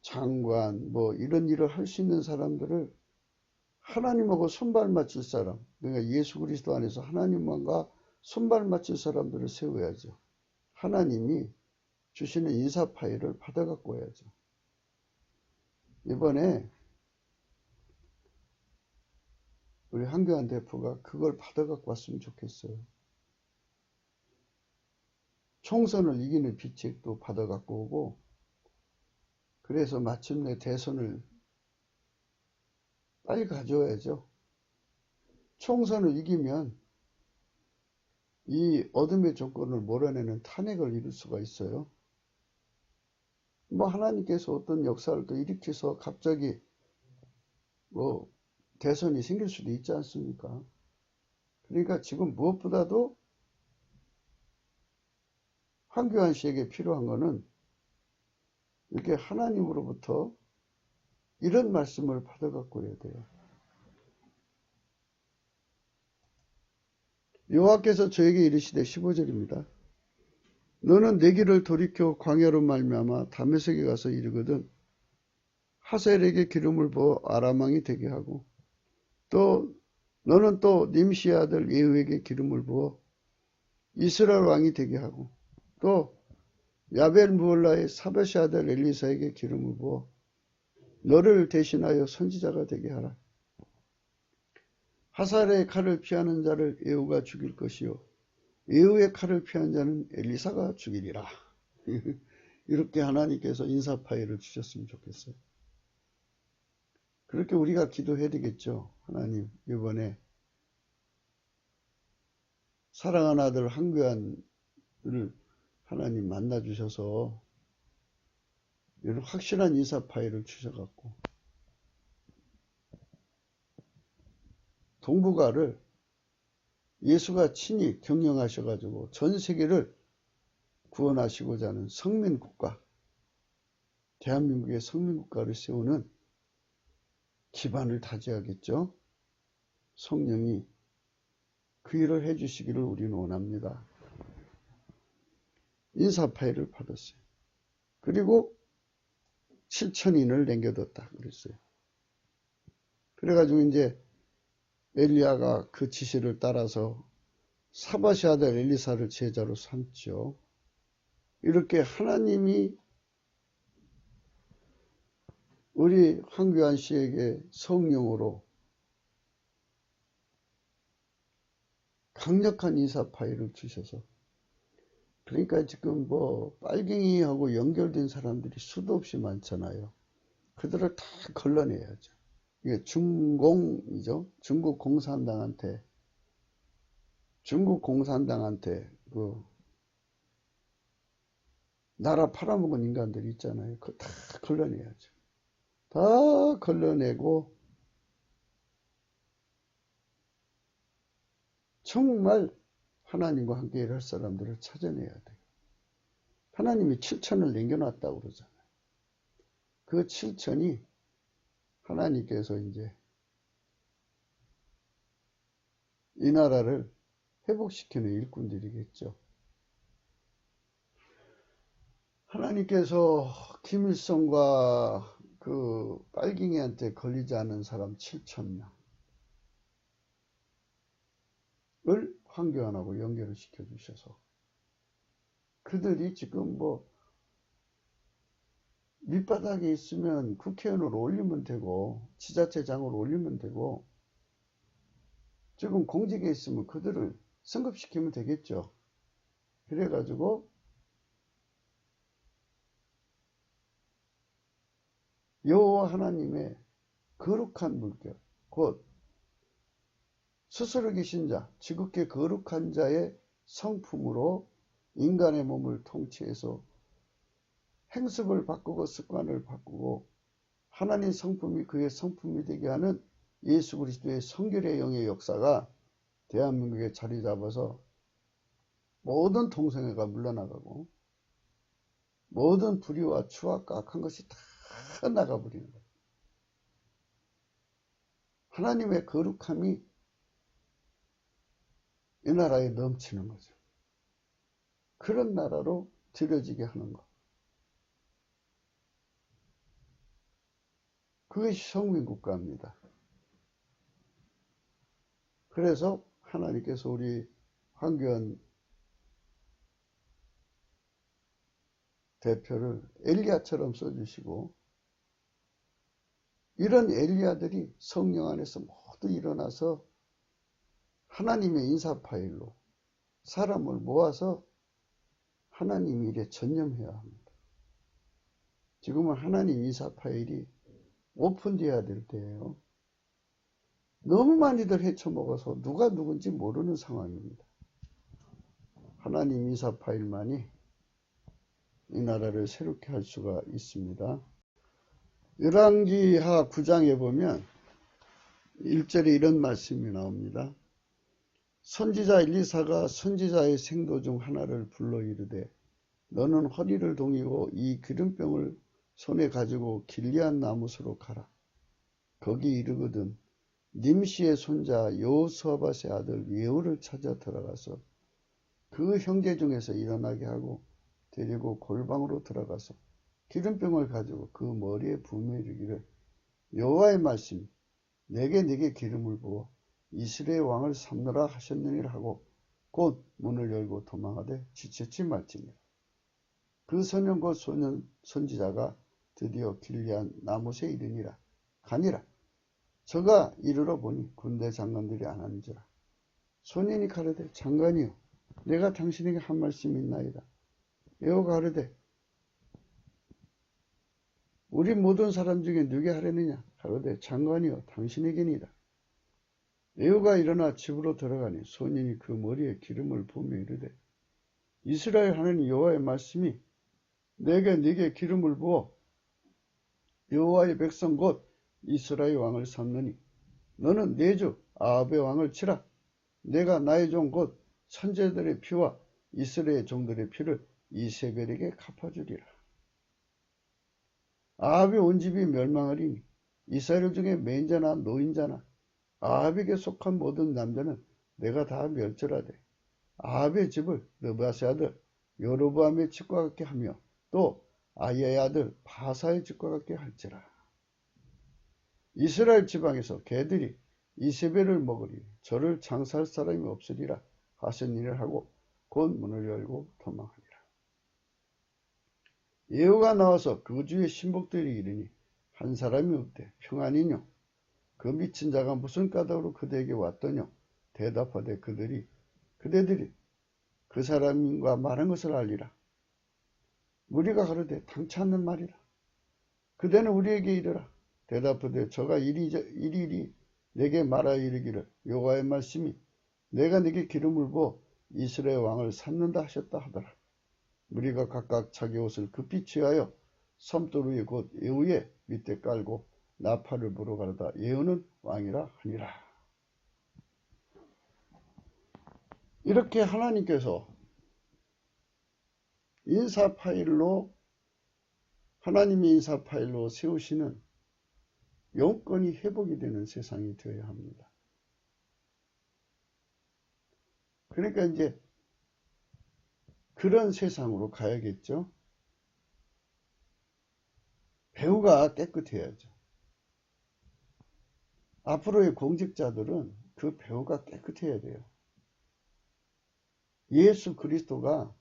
장관 뭐 이런 일을 할 수 있는 사람들을 하나님하고 손발 맞출 사람, 그러니까 예수 그리스도 안에서 하나님과 손발 맞출 사람들을 세워야죠. 하나님이 주시는 인사 파일을 받아 갖고 와야죠. 이번에 우리 한교안 대표가 그걸 받아 갖고 왔으면 좋겠어요. 총선을 이기는 비책도 받아 갖고 오고, 그래서 마침내 대선을 빨리 가져와야죠. 총선을 이기면 이 어둠의 조건을 몰아내는 탄핵을 이룰 수가 있어요. 뭐 하나님께서 어떤 역사를 또 일으켜서 갑자기 뭐 대선이 생길 수도 있지 않습니까? 그러니까 지금 무엇보다도 한교안 씨에게 필요한 거는 이렇게 하나님으로부터 이런 말씀을 받아 갖고 해야 돼요. 여호와께서 저에게 이르시되 15절입니다. 너는 내 길을 돌이켜 광야로 말미암아 다메섹에 가서 이르거든 하사엘에게 기름을 부어 아람 왕이 되게 하고 또 너는 또 님시 아들 예후에게 기름을 부어 이스라엘 왕이 되게 하고 또 야벨 무올라의 사벳 아들 엘리사에게 기름을 부어 너를 대신하여 선지자가 되게 하라. 하사엘의 칼을 피하는 자를 예후가 죽일 것이요 예후의 칼을 피한 자는 엘리사가 죽이리라. 이렇게 하나님께서 인사 파일을 주셨으면 좋겠어요. 그렇게 우리가 기도해야 되겠죠. 하나님 이번에 사랑하는 아들 한교안을 하나님 만나 주셔서 이런 확실한 인사 파일을 주셔갖고 동북아를 예수가 친히 경영하셔가지고 전 세계를 구원하시고자 하는 성민국가, 대한민국의 성민국가를 세우는 기반을 다져야겠죠. 성령이 그 일을 해주시기를 우리는 원합니다. 인사 파일을 받았어요. 그리고 7천인을 남겨뒀다 그랬어요. 그래가지고 이제 엘리야가 그 지시를 따라서 사밧의 아들 엘리사를 제자로 삼죠. 이렇게 하나님이 우리 한교안 씨에게 성령으로 강력한 인사 파일을 주셔서 그러니까 지금 뭐 빨갱이하고 연결된 사람들이 수도 없이 많잖아요. 그들을 다 걸러내야죠. 이게 중공이죠. 중국 공산당한테 그 나라 팔아먹은 인간들 있잖아요. 그거 다 걸러내야죠. 다 걸러내고 정말 하나님과 함께 일할 사람들을 찾아내야 돼요. 하나님이 7천을 남겨놨다고 그러잖아요. 그 7천이 하나님께서 이제 이 나라를 회복시키는 일꾼들이겠죠. 하나님께서 김일성과 그 빨갱이한테 걸리지 않은 사람 7천명을 황교안하고 연결을 시켜주셔서 그들이 지금 뭐 밑바닥에 있으면 국회의원으로 올리면 되고 지자체장으로 올리면 되고 지금 공직에 있으면 그들을 승급시키면 되겠죠. 그래가지고 여호와 하나님의 거룩한 물결, 곧 스스로 계신 자, 지극히 거룩한 자의 성품으로 인간의 몸을 통치해서 행습을 바꾸고 습관을 바꾸고 하나님 성품이 그의 성품이 되게 하는 예수 그리스도의 성결의 영의 역사가 대한민국에 자리 잡아서 모든 동성애가 물러나가고 모든 불의와 추악과 악한 것이 다 나가버리는 거예요. 하나님의 거룩함이 이 나라에 넘치는 거죠. 그런 나라로 들여지게 하는 것. 그것이 성민국가입니다. 그래서 하나님께서 우리 황교안 대표를 엘리야처럼 써주시고 이런 엘리야들이 성령 안에서 모두 일어나서 하나님의 인사 파일로 사람을 모아서 하나님 일에 전념해야 합니다. 지금은 하나님 인사 파일이 오픈되어야 될 때예요. 너무 많이들 헤쳐먹어서 누가 누군지 모르는 상황입니다. 하나님 인사 파일만이 이 나라를 새롭게 할 수가 있습니다. 열왕기하 9장에 보면 1절에 이런 말씀이 나옵니다. 선지자 엘리사가 선지자의 생도 중 하나를 불러 이르되 너는 허리를 동이고 이 기름병을 손에 가지고 길리앗 나무수로 가라. 거기 이르거든 님시의 손자 여호수아밧의 아들 예후를 찾아 들어가서 그 형제 중에서 일어나게 하고 데리고 골방으로 들어가서 기름병을 가지고 그 머리에 부으며 이르기를 여호와의 말씀이 내게 기름을 부어 이스라엘 왕을 삼느라 하셨느니라 하고 곧 문을 열고 도망하되 지체치 말지니라. 그 소년 곧 소년 선지자가 드디어 길리앗 나못에 이르니라 가니라. 저가 이르러 보니 군대 장관들이 안 하는지라. 소년이 가로되 장관이여 내가 당신에게 한 말씀이 있나이다. 여호가 가로되 우리 모든 사람 중에 누게 하려느냐. 가로되 장관이여 당신에게니이다. 여호가 일어나 집으로 들어가니 소년이 그 머리에 기름을 부으며 이르되 이스라엘 하나님 여호와의 말씀이 네게 기름을 부어 여호와의 백성 곧 이스라엘 왕을 삼느니 너는 내 주 아합의 왕을 치라. 내가 나의 종 곧 선제들의 피와 이스라엘 종들의 피를 이세벨에게 갚아주리라. 아합의 온 집이 멸망하리니 이스라엘 중에 맹자나 노인자나 아합에게 속한 모든 남자는 내가 다 멸절하되 아합의 집을 느바스의 아들 여로보암의 집과 같게 하며 또 아이야의 아들 바사의 집과 같게 할지라. 이스라엘 지방에서 개들이 이세벨을 먹으리 저를 장사할 사람이 없으리라 하셨니를 하고 곧 문을 열고 도망하니라. 예후가 나와서 그 주의 신복들이 이르니 한 사람이 없대 평안이뇨. 그 미친 자가 무슨 까닭으로 그대에게 왔더뇨. 대답하되 그대들이 그 사람과 말한 것을 알리라. 우리가 가로되 당치 않는 말이라. 그대는 우리에게 이르라. 대답하되 저가 이리 내게 말하여 이르기를 여호와의 말씀이 내가 네게 기름을 부어 이스라엘 왕을 삼는다 하셨다 하더라. 우리가 각각 자기 옷을 급히 취하여 섬돌 위에 곧 예후의 밑에 깔고 나팔을 부러 가로다 예후는 왕이라 하니라. 이렇게 하나님께서 하나님의 인사 파일로 세우시는 영권이 회복이 되는 세상이 되어야 합니다. 그러니까 이제 그런 세상으로 가야겠죠. 배후가 깨끗해야죠. 앞으로의 공직자들은 그 배후가 깨끗해야 돼요. 예수 그리스도가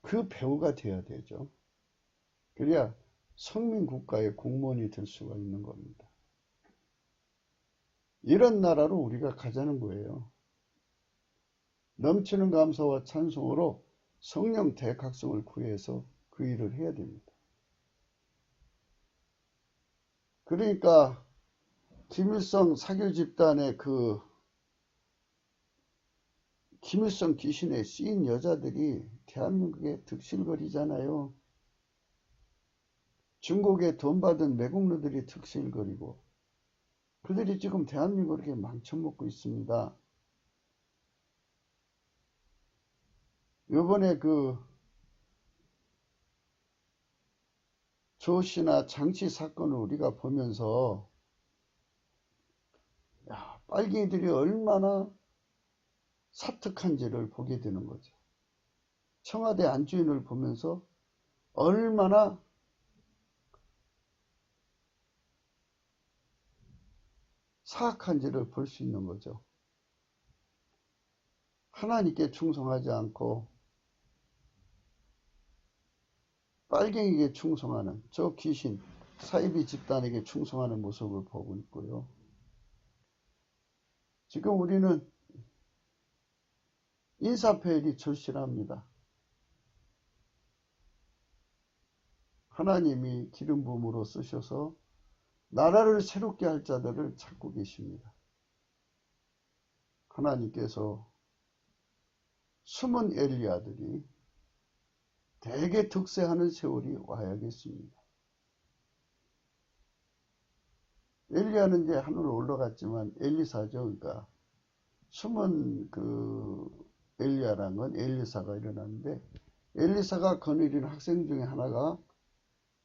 그 배우가 되어야 되죠. 그래야 성민국가의 공무원이 될 수가 있는 겁니다. 이런 나라로 우리가 가자는 거예요. 넘치는 감사와 찬송으로 성령 대각성을 구해서 그 일을 해야 됩니다. 그러니까 김일성 사교 집단의 그 김일성 귀신에 쓰인 여자들이 대한민국에 득실거리잖아요. 중국에 돈 받은 매국노들이 득실거리고 그들이 지금 대한민국을 이렇게 망쳐먹고 있습니다. 요번에 그 조씨나 장씨 사건을 우리가 보면서 야, 빨갱이들이 얼마나 사특한지를 보게 되는 거죠. 청와대 안주인을 보면서 얼마나 사악한지를 볼 수 있는 거죠. 하나님께 충성하지 않고 빨갱이에게 충성하는 저 귀신 사이비 집단에게 충성하는 모습을 보고 있고요. 지금 우리는 인사폐일이 절실합니다. 하나님이 기름 부음으로 쓰셔서 나라를 새롭게 할 자들을 찾고 계십니다. 하나님께서 숨은 엘리야들이 대개 득세하는 세월이 와야겠습니다. 엘리야는 이제 하늘로 올라갔지만 엘리사죠. 그러니까 숨은 그 엘리야라는 건 엘리사가 일어났는데 엘리사가 거느린 학생 중에 하나가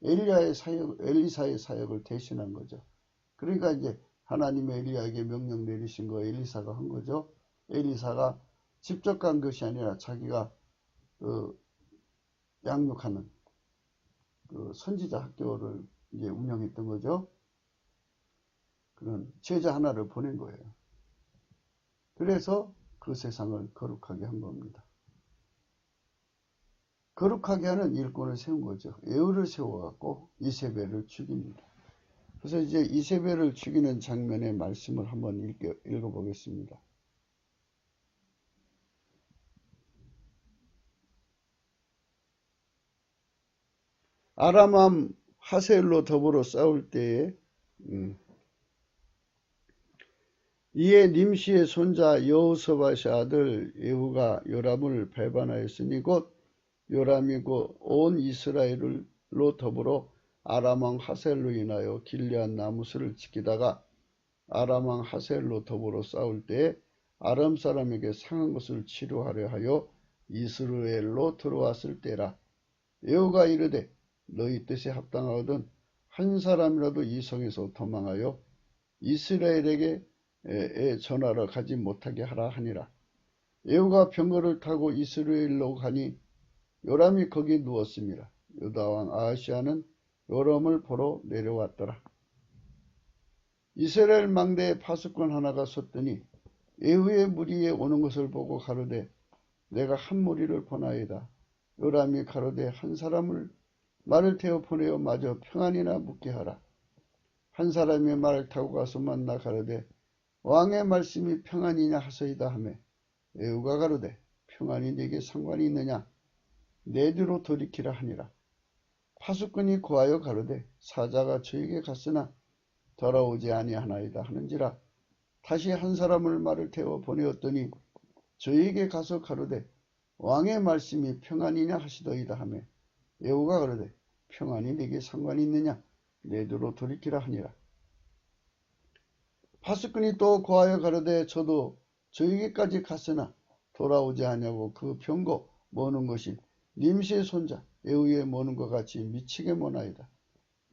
엘리사의 사역을 대신한 거죠. 그러니까 이제 하나님의 엘리야에게 명령 내리신 거 엘리사가 한 거죠. 엘리사가 직접 간 것이 아니라 자기가 양육하는 그 선지자 학교를 이제 운영했던 거죠. 그런 제자 하나를 보낸 거예요. 그래서 그 세상을 거룩하게 한 겁니다. 거룩하게 하는 일꾼을 세운 거죠. 에후를 세워갖고 이세벨을 죽입니다. 그래서 이제 이세벨을 죽이는 장면의 말씀을 한번 읽어보겠습니다. 아람왕 하세엘로 더불어 싸울 때에 이에 님시의 손자 여호사밧의 아들 예후가 요람을 배반하였으니 곧 요람이고 온 이스라엘로 더불어 아람왕 하셀로 인하여 길르앗 나무스를 지키다가 아람왕 하셀로 더불어 싸울 때에 아람 사람에게 상한 것을 치료하려 하여 이스라엘로 들어왔을 때라. 예후가 이르되 너희 뜻에 합당하거든 한 사람이라도 이 성에서 도망하여 이스라엘에게 전하러 가지 못하게 하라 하니라. 예후가 병거를 타고 이스라엘로 가니 요람이 거기 누웠습니다. 유다왕 아하시아는 요람을 보러 내려왔더라. 이스라엘 망대에 파수꾼 하나가 섰더니 예후의 무리에 오는 것을 보고 가로되 내가 한 무리를 보나이다. 요람이 가로되 한 사람을 말을 태워 보내어 마저 평안이나 묻게 하라. 한 사람이 말을 타고 가서 만나 가로되 왕의 말씀이 평안이냐 하소이다 하매 예후가 가로되 평안이 네게 상관이 있느냐 내 뒤로 돌이키라 하니라. 파수꾼이 고하여 가로되 사자가 저에게 갔으나 돌아오지 아니하나이다 하는지라. 다시 한 사람을 말을 태워 보내었더니 저에게 가서 가로되 왕의 말씀이 평안이냐 하시더이다 하매 예후가 가로되 평안이 네게 상관이 있느냐 내 뒤로 돌이키라 하니라. 파수꾼이 또 고하여 가로되 저도 저에게까지 갔으나 돌아오지 아니하고 그 병거 모는 것이 님시의 손자 예후의 모는 것 같이 미치게 모나이다.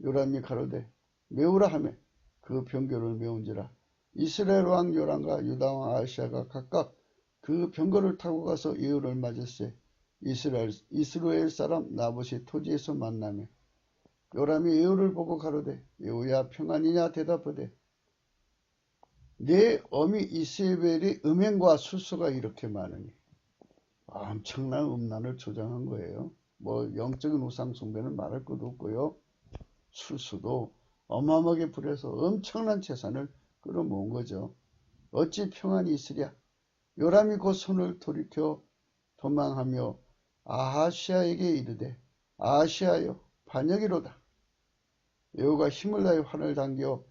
요람이 가로되 메우라 하매 그 병거를 메운지라. 이스라엘 왕 요람과 유다 왕 아하시아가 각각 그 병거를 타고 가서 예후를 맞을세 이스라엘 사람 나봇이 토지에서 만나매 요람이 예후를 보고 가로되 예후야 평안이냐 대답하되 내 어미 이세벨의 음행과 술수가 이렇게 많으니 엄청난 음란을 조장한 거예요. 뭐 영적인 우상 숭배는 말할 것도 없고요. 술수도 어마어마하게 부려서 엄청난 재산을 끌어모은 거죠. 어찌 평안이 있으랴. 요람이 곧 손을 돌이켜 도망하며 아하시아에게 이르되 아하시아여 반역이로다. 여호가 힘을 다해 활을 당겨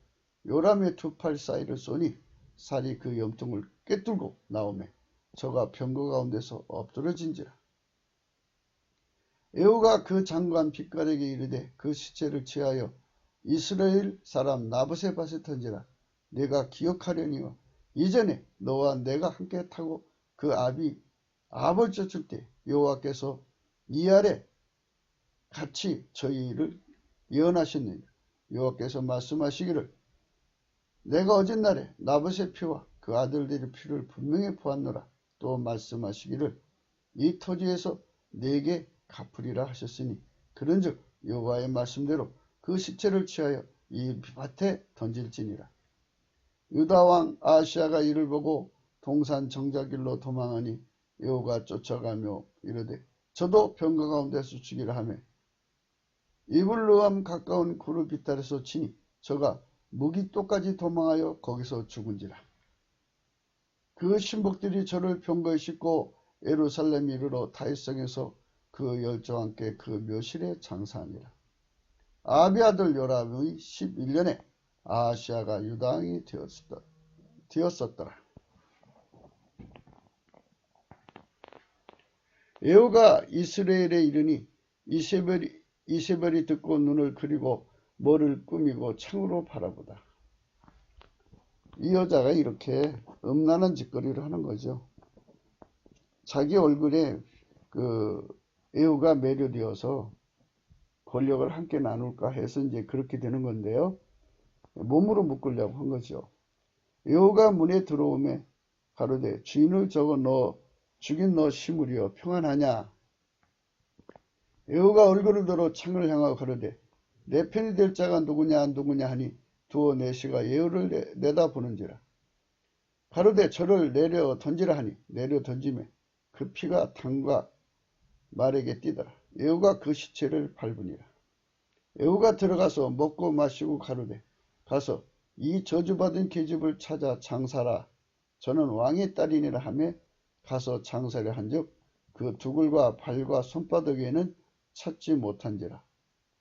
요람의 두 팔 사이를 쏘니 살이 그 염통을 꿰뚫고 나오매 저가 병거 가운데서 엎드러진지라. 여호가 그 장관 빛깔에게 이르되 그 시체를 취하여 이스라엘 사람 나봇의 밭에 던지라. 내가 기억하려니와 이전에 너와 내가 함께 타고 그 압을 쫓을 때 여호와께서 이 아래 같이 저희를 예언하셨느니라. 여호와께서 말씀하시기를 내가 어젯날에 나봇의 피와 그 아들들의 피를 분명히 보았노라. 또 말씀하시기를 이 토지에서 내게 갚으리라 하셨으니 그런즉 여호와의 말씀대로 그 시체를 취하여 이 밭에 던질지니라. 유다왕 아하시아가 이를 보고 동산 정자길로 도망하니 여호가 쫓아가며 이르되 저도 병거 가운데서 죽이라 하며 이블루암 가까운 구르 비탈에서 치니 저가 무기토까지 도망하여 거기서 죽은지라. 그 신복들이 저를 병거에 싣고 예루살렘 이르러 다윗성에서 그 열조와 함께 그 묘실에 장사하니라. 아비 아들 요람의 11년에 아하시아가 유다왕이 되었었더라. 여호가 이스라엘에 이르니 이세벨이 듣고 눈을 그리고 머리를 꾸미고 창으로 바라보다. 이 여자가 이렇게 음란한 짓거리를 하는 거죠. 자기 얼굴에 여호가 매료되어서 권력을 함께 나눌까 해서 이제 그렇게 되는 건데요. 몸으로 묶으려고 한 거죠. 여호가 문에 들어오매 가로되 주인을 죽인 너 시므리여 평안하냐. 여호가 얼굴을 들어 창을 향하고 가로되 내 편이 될 자가 누구냐 하니 두어 내시가 예후를 내다보는지라. 가로되 저를 내려 던지라 하니 내려 던지매 그 피가 당과 말에게 뛰더라. 예후가 그 시체를 밟으니라. 예후가 들어가서 먹고 마시고 가로되 가서 이 저주받은 계집을 찾아 장사라. 저는 왕의 딸이니라 하며 가서 장사를 한즉 그 두글과 발과 손바닥에는 찾지 못한지라.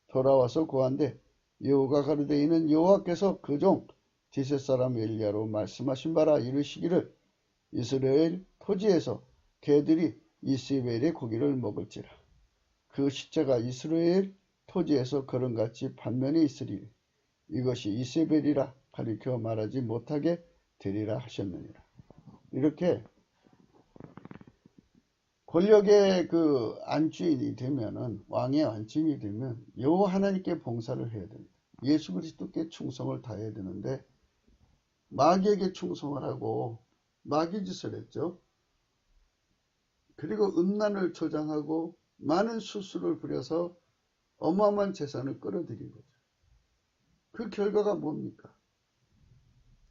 돌아와서 고한데 여호가 가로되 이는 여호와께서 그 종 디셋 사람 엘리야로 말씀하신 바라. 이르시기를 이스라엘 토지에서 개들이 이세벨의 고기를 먹을지라. 그 시체가 이스라엘 토지에서 거름같이 반면에 있으리니 이것이 이세벨이라 가리켜 말하지 못하게 되리라 하셨느니라. 이렇게 권력의 그 안주인이 되면은 왕의 안주인이 되면 여호와 하나님께 봉사를 해야 됩니다. 예수 그리스도께 충성을 다해야 되는데 마귀에게 충성을 하고 마귀 짓을 했죠. 그리고 음란을 조장하고 많은 수수를 부려서 어마어마한 재산을 끌어들인 거죠. 그 결과가 뭡니까?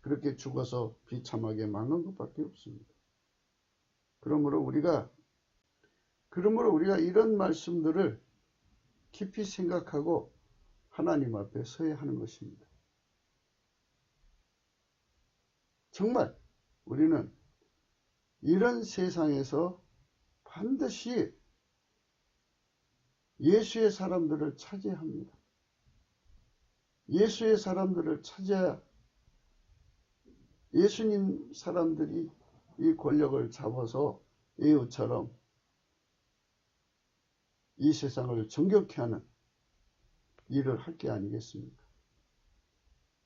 그렇게 죽어서 비참하게 망한 것밖에 없습니다. 그러므로 우리가 이런 말씀들을 깊이 생각하고 하나님 앞에 서야 하는 것입니다. 정말 우리는 이런 세상에서 반드시 예수의 사람들을 찾아야 합니다. 예수의 사람들을 찾아야 예수님 사람들이 이 권력을 잡아서 예후처럼 이 세상을 정결케 하는 일을 할 게 아니겠습니까?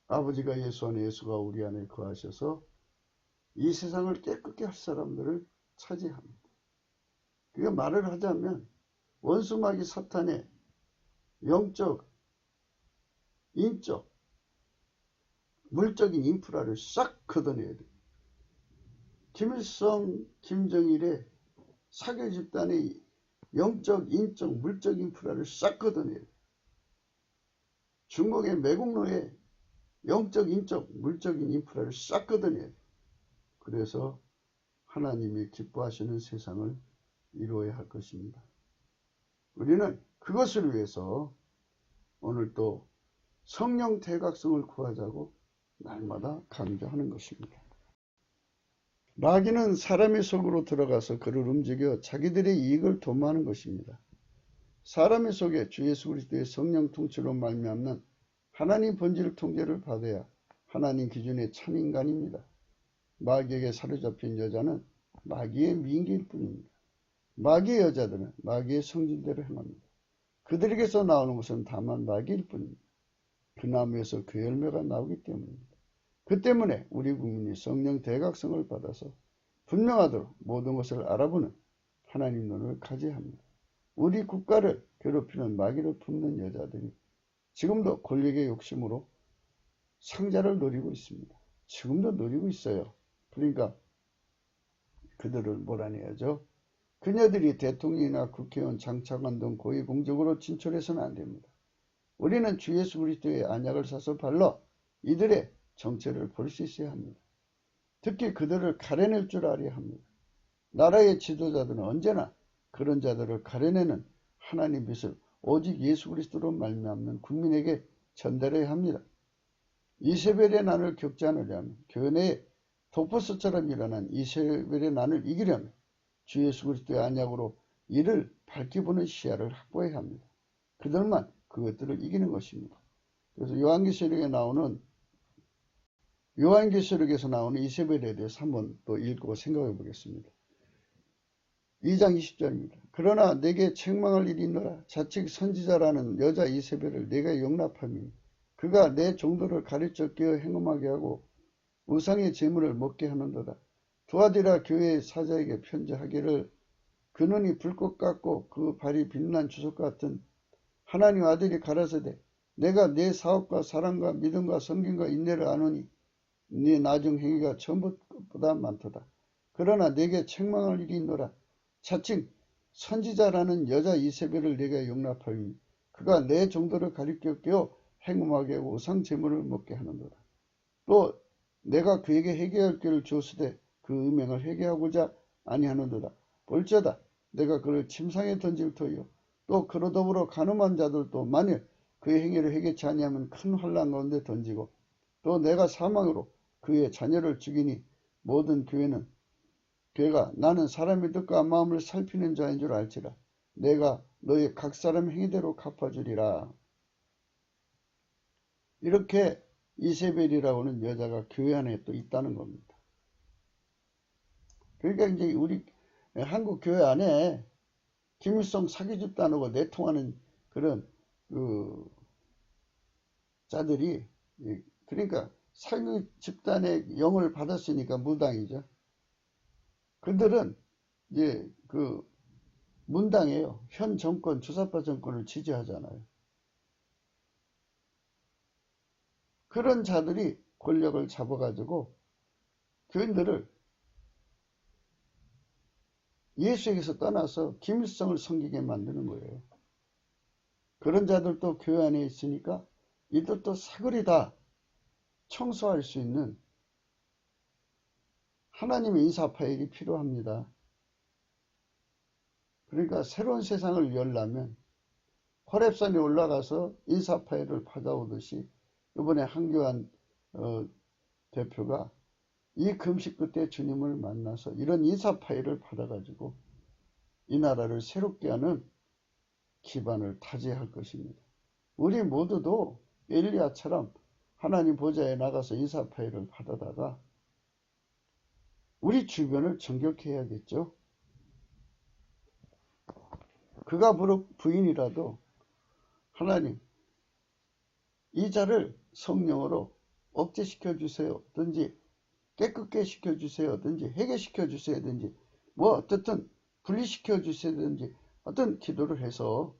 아버지가 예수 안에 예수가 우리 안에 거하셔서 이 세상을 깨끗게 할 사람들을 찾아야 합니다. 그게 말을 하자면 원수마귀 사탄의 영적, 인적, 물적인 인프라를 싹 걷어내야 돼요. 김일성, 김정일의 사교 집단의 영적, 인적, 물적 인프라를 싹 걷어내야 돼요. 중국의 매국노의 영적, 인적, 물적인 인프라를 싹 걷어내야 돼. 그래서 하나님이 기뻐하시는 세상을 이루어야 할 것입니다. 우리는 그것을 위해서 오늘 또 성령 대각성을 구하자고 날마다 강조하는 것입니다. 마귀는 사람의 속으로 들어가서 그를 움직여 자기들의 이익을 도모하는 것입니다. 사람의 속에 주 예수 그리스도의 성령 통치로 말미암는 하나님 본질 통제를 받아야 하나님 기준의 참인간입니다. 마귀에게 사로잡힌 여자는 마귀의 미인계일 뿐입니다. 마귀의 여자들은 마귀의 성질대로 행합니다. 그들에게서 나오는 것은 다만 마귀일 뿐입니다. 그 나무에서 그 열매가 나오기 때문입니다. 그 때문에 우리 국민이 성령 대각성을 받아서 분명하도록 모든 것을 알아보는 하나님 눈을 가져야 합니다. 우리 국가를 괴롭히는 마귀를 품는 여자들이 지금도 권력의 욕심으로 상자를 노리고 있습니다. 지금도 노리고 있어요. 그러니까 그들을 몰아내야죠. 그녀들이 대통령이나 국회의원, 장차관 등 고위공직으로 진출해서는 안 됩니다. 우리는 주 예수 그리스도의 안약을 사서 발라 이들의 정체를 볼 수 있어야 합니다. 특히 그들을 가려낼 줄 알아야 합니다. 나라의 지도자들은 언제나 그런 자들을 가려내는 하나님 빛을 오직 예수 그리스도로 말미암는 국민에게 전달해야 합니다. 이세벨의 난을 겪지 않으려면 교회 내에 독버섯처럼 일어난 이세벨의 난을 이기려면 주 예수 그리스도의 안약으로 이를 밝게 보는 시야를 확보해야 합니다. 그들만 그것들을 이기는 것입니다. 그래서 요한계시록에서 나오는 이세벨에 대해서 한번 또 읽고 생각해 보겠습니다. 2장 20절입니다. 그러나 내게 책망할 일이 있노라. 자칭 선지자라는 여자 이세벨을 내가 용납함이니 그가 내 종들을 가르쳐 깨어 행음하게 하고 우상의 제물을 먹게 하는도다. 두아디라 교회의 사자에게 편지하기를 그 눈이 불꽃 같고 그 발이 빛난 주석 같은 하나님 아들이 가라사대 내가 내 사업과 사랑과 믿음과 섬김과 인내를 아노니 네 나중 행위가 전부보다 많도다. 그러나 내게 책망할 일이 있노라. 자칭 선지자라는 여자 이세벨을 내가 용납하니 그가 내 종들을 가리켜 깨어 행음하게 하고 우상 제물을 먹게 하는도다. 또 내가 그에게 회개할 길을 주었으되 그 음행을 회개하고자 아니하는도다. 볼지어다 내가 그를 침상에 던질 터이요 또 그로 더불어 간음한 자들도 만일 그의 행위를 회개치 아니하면 큰 환난 가운데 던지고 또 내가 사망으로 그의 자녀를 죽이니 모든 교회가 나는 사람의 뜻과 마음을 살피는 자인 줄 알지라. 내가 너의 각 사람 행위대로 갚아주리라. 이렇게 이세벨이라고 하는 여자가 교회 안에 또 있다는 겁니다. 그러니까 이제 우리 한국 교회 안에 김일성 사기 집단하고 내통하는 그런 자들이 그러니까 사기 집단의 영을 받았으니까 무당이죠. 그들은 이제 문당이에요. 현 정권, 주사파 정권을 지지하잖아요. 그런 자들이 권력을 잡아가지고 교인들을 예수에게서 떠나서 김일성을 섬기게 만드는 거예요. 그런 자들도 교회 안에 있으니까 이들도 사거리다 청소할 수 있는 하나님의 인사파일이 필요합니다. 그러니까 새로운 세상을 열려면 호렙산에 올라가서 인사파일을 받아오듯이 이번에 한교안 대표가 이 금식 끝에 주님을 만나서 이런 인사파일을 받아가지고 이 나라를 새롭게 하는 기반을 타제할 것입니다. 우리 모두도 엘리야처럼 하나님 보좌에 나가서 인사파일을 받아다가 우리 주변을 정결해야겠죠. 그가 부인이라도 하나님 이 자를 성령으로 억제시켜 주세요든지 깨끗게 시켜주세요든지 회개시켜 주세요든지 뭐 어떻든 분리시켜 주세요든지 어떤 기도를 해서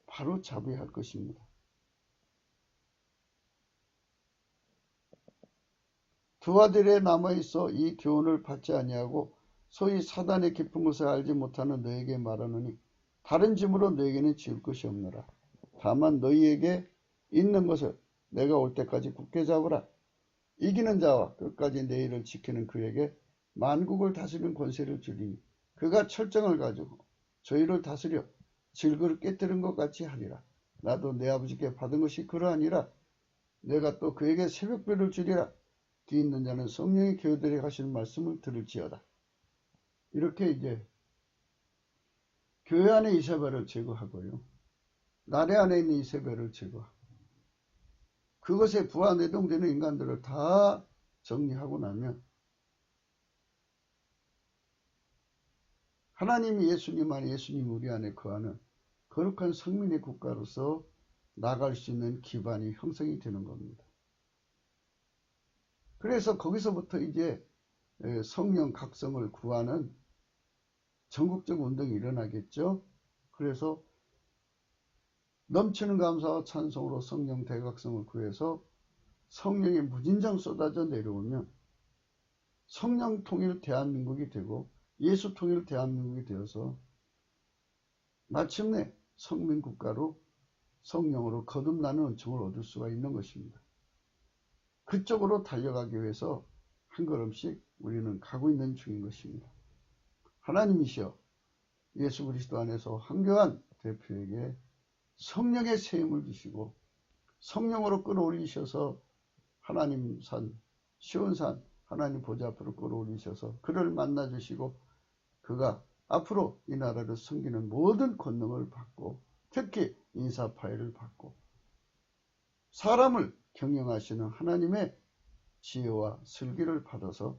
바로 잡아야 할 것입니다. 두 아들에 남아있어 이 교훈을 받지 아니하고 소위 사단의 깊은 것을 알지 못하는 너에게 말하노니 다른 짐으로 너에게는 지을 것이 없노라. 다만 너희에게 있는 것을 내가 올 때까지 굳게 잡으라. 이기는 자와 끝까지 내 일을 지키는 그에게 만국을 다스리는 권세를 주리니 그가 철정을 가지고 저희를 다스려 질그를 깨뜨린 것 같이 하리라. 나도 내 아버지께 받은 것이 그러하니라. 내가 또 그에게 새벽별을 주리라. 귀 있는 자는 성령의 교회들이 하시는 말씀을 들을지어다. 이렇게 이제 교회 안에 이세벨을 제거하고요. 나래 안에 있는 이세벨을 제거하고 그것에 부하내동되는 인간들을 다 정리하고 나면 하나님이 예수님 안에 예수님 우리 안에 거하는 거룩한 성민의 국가로서 나갈 수 있는 기반이 형성이 되는 겁니다. 그래서 거기서부터 이제 성령 각성을 구하는 전국적 운동이 일어나겠죠. 그래서 넘치는 감사와 찬송으로 성령 대각성을 구해서 성령의 무진장 쏟아져 내려오면 성령 통일 대한민국이 되고 예수 통일 대한민국이 되어서 마침내 성민국가로 성령으로 거듭나는 은총을 얻을 수가 있는 것입니다. 그쪽으로 달려가기 위해서 한 걸음씩 우리는 가고 있는 중인 것입니다. 하나님이시여 예수 그리스도 안에서 황교안 대표에게 성령의 세임을 주시고 성령으로 끌어올리셔서 하나님 산 시온산 하나님 보좌 앞으로 끌어올리셔서 그를 만나 주시고 그가 앞으로 이 나라를 섬기는 모든 권능을 받고 특히 인사파일을 받고 사람을 경영하시는 하나님의 지혜와 슬기를 받아서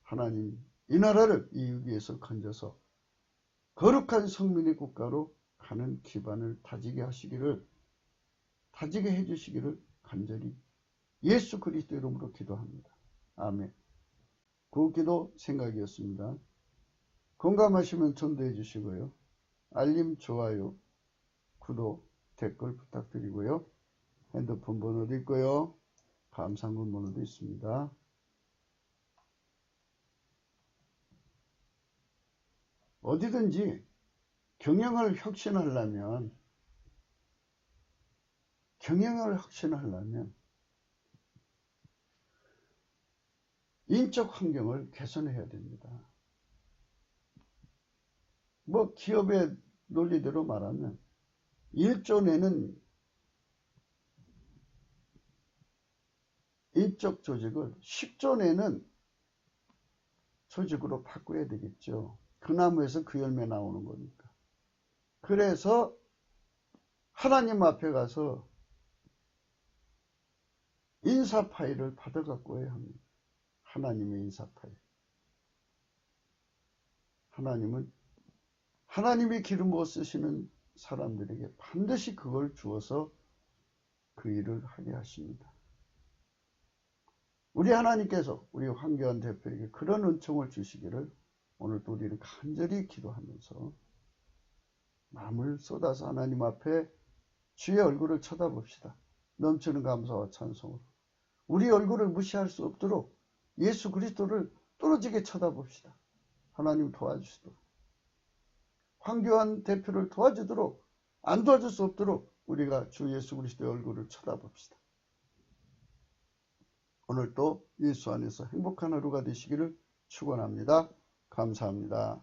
하나님 이 나라를 이 위기에서 건져서 거룩한 성민의 국가로 가는 기반을 다지게 해주시기를 간절히 예수 그리스도 이름으로 기도합니다. 아멘. 구기도 생각이었습니다. 공감하시면 전도해 주시고요. 알림, 좋아요, 구독, 댓글 부탁드리고요. 핸드폰 번호도 있고요. 감상문 번호도 있습니다. 어디든지 경영을 혁신하려면 인적 환경을 개선해야 됩니다. 뭐 기업의 논리대로 말하면 1조 내는 인적 조직을 10조 내는 조직으로 바꿔야 되겠죠. 그 나무에서 그 열매 나오는 거니까. 그래서 하나님 앞에 가서 인사 파일을 받아 갖고 해야 합니다. 하나님의 인사 파일. 하나님은 하나님이 기름 부어 쓰시는 사람들에게 반드시 그걸 주어서 그 일을 하게 하십니다. 우리 하나님께서 우리 황교안 대표에게 그런 은총을 주시기를 오늘도 우리는 간절히 기도하면서 마음을 쏟아서 하나님 앞에 주의 얼굴을 쳐다봅시다. 넘치는 감사와 찬송으로 우리 얼굴을 무시할 수 없도록 예수 그리스도를 뚫어지게 쳐다봅시다. 하나님 도와주시도록 황교안 대표를 도와주도록 안 도와줄 수 없도록 우리가 주 예수 그리스도의 얼굴을 쳐다봅시다. 오늘도 예수 안에서 행복한 하루가 되시기를 축원합니다. 감사합니다.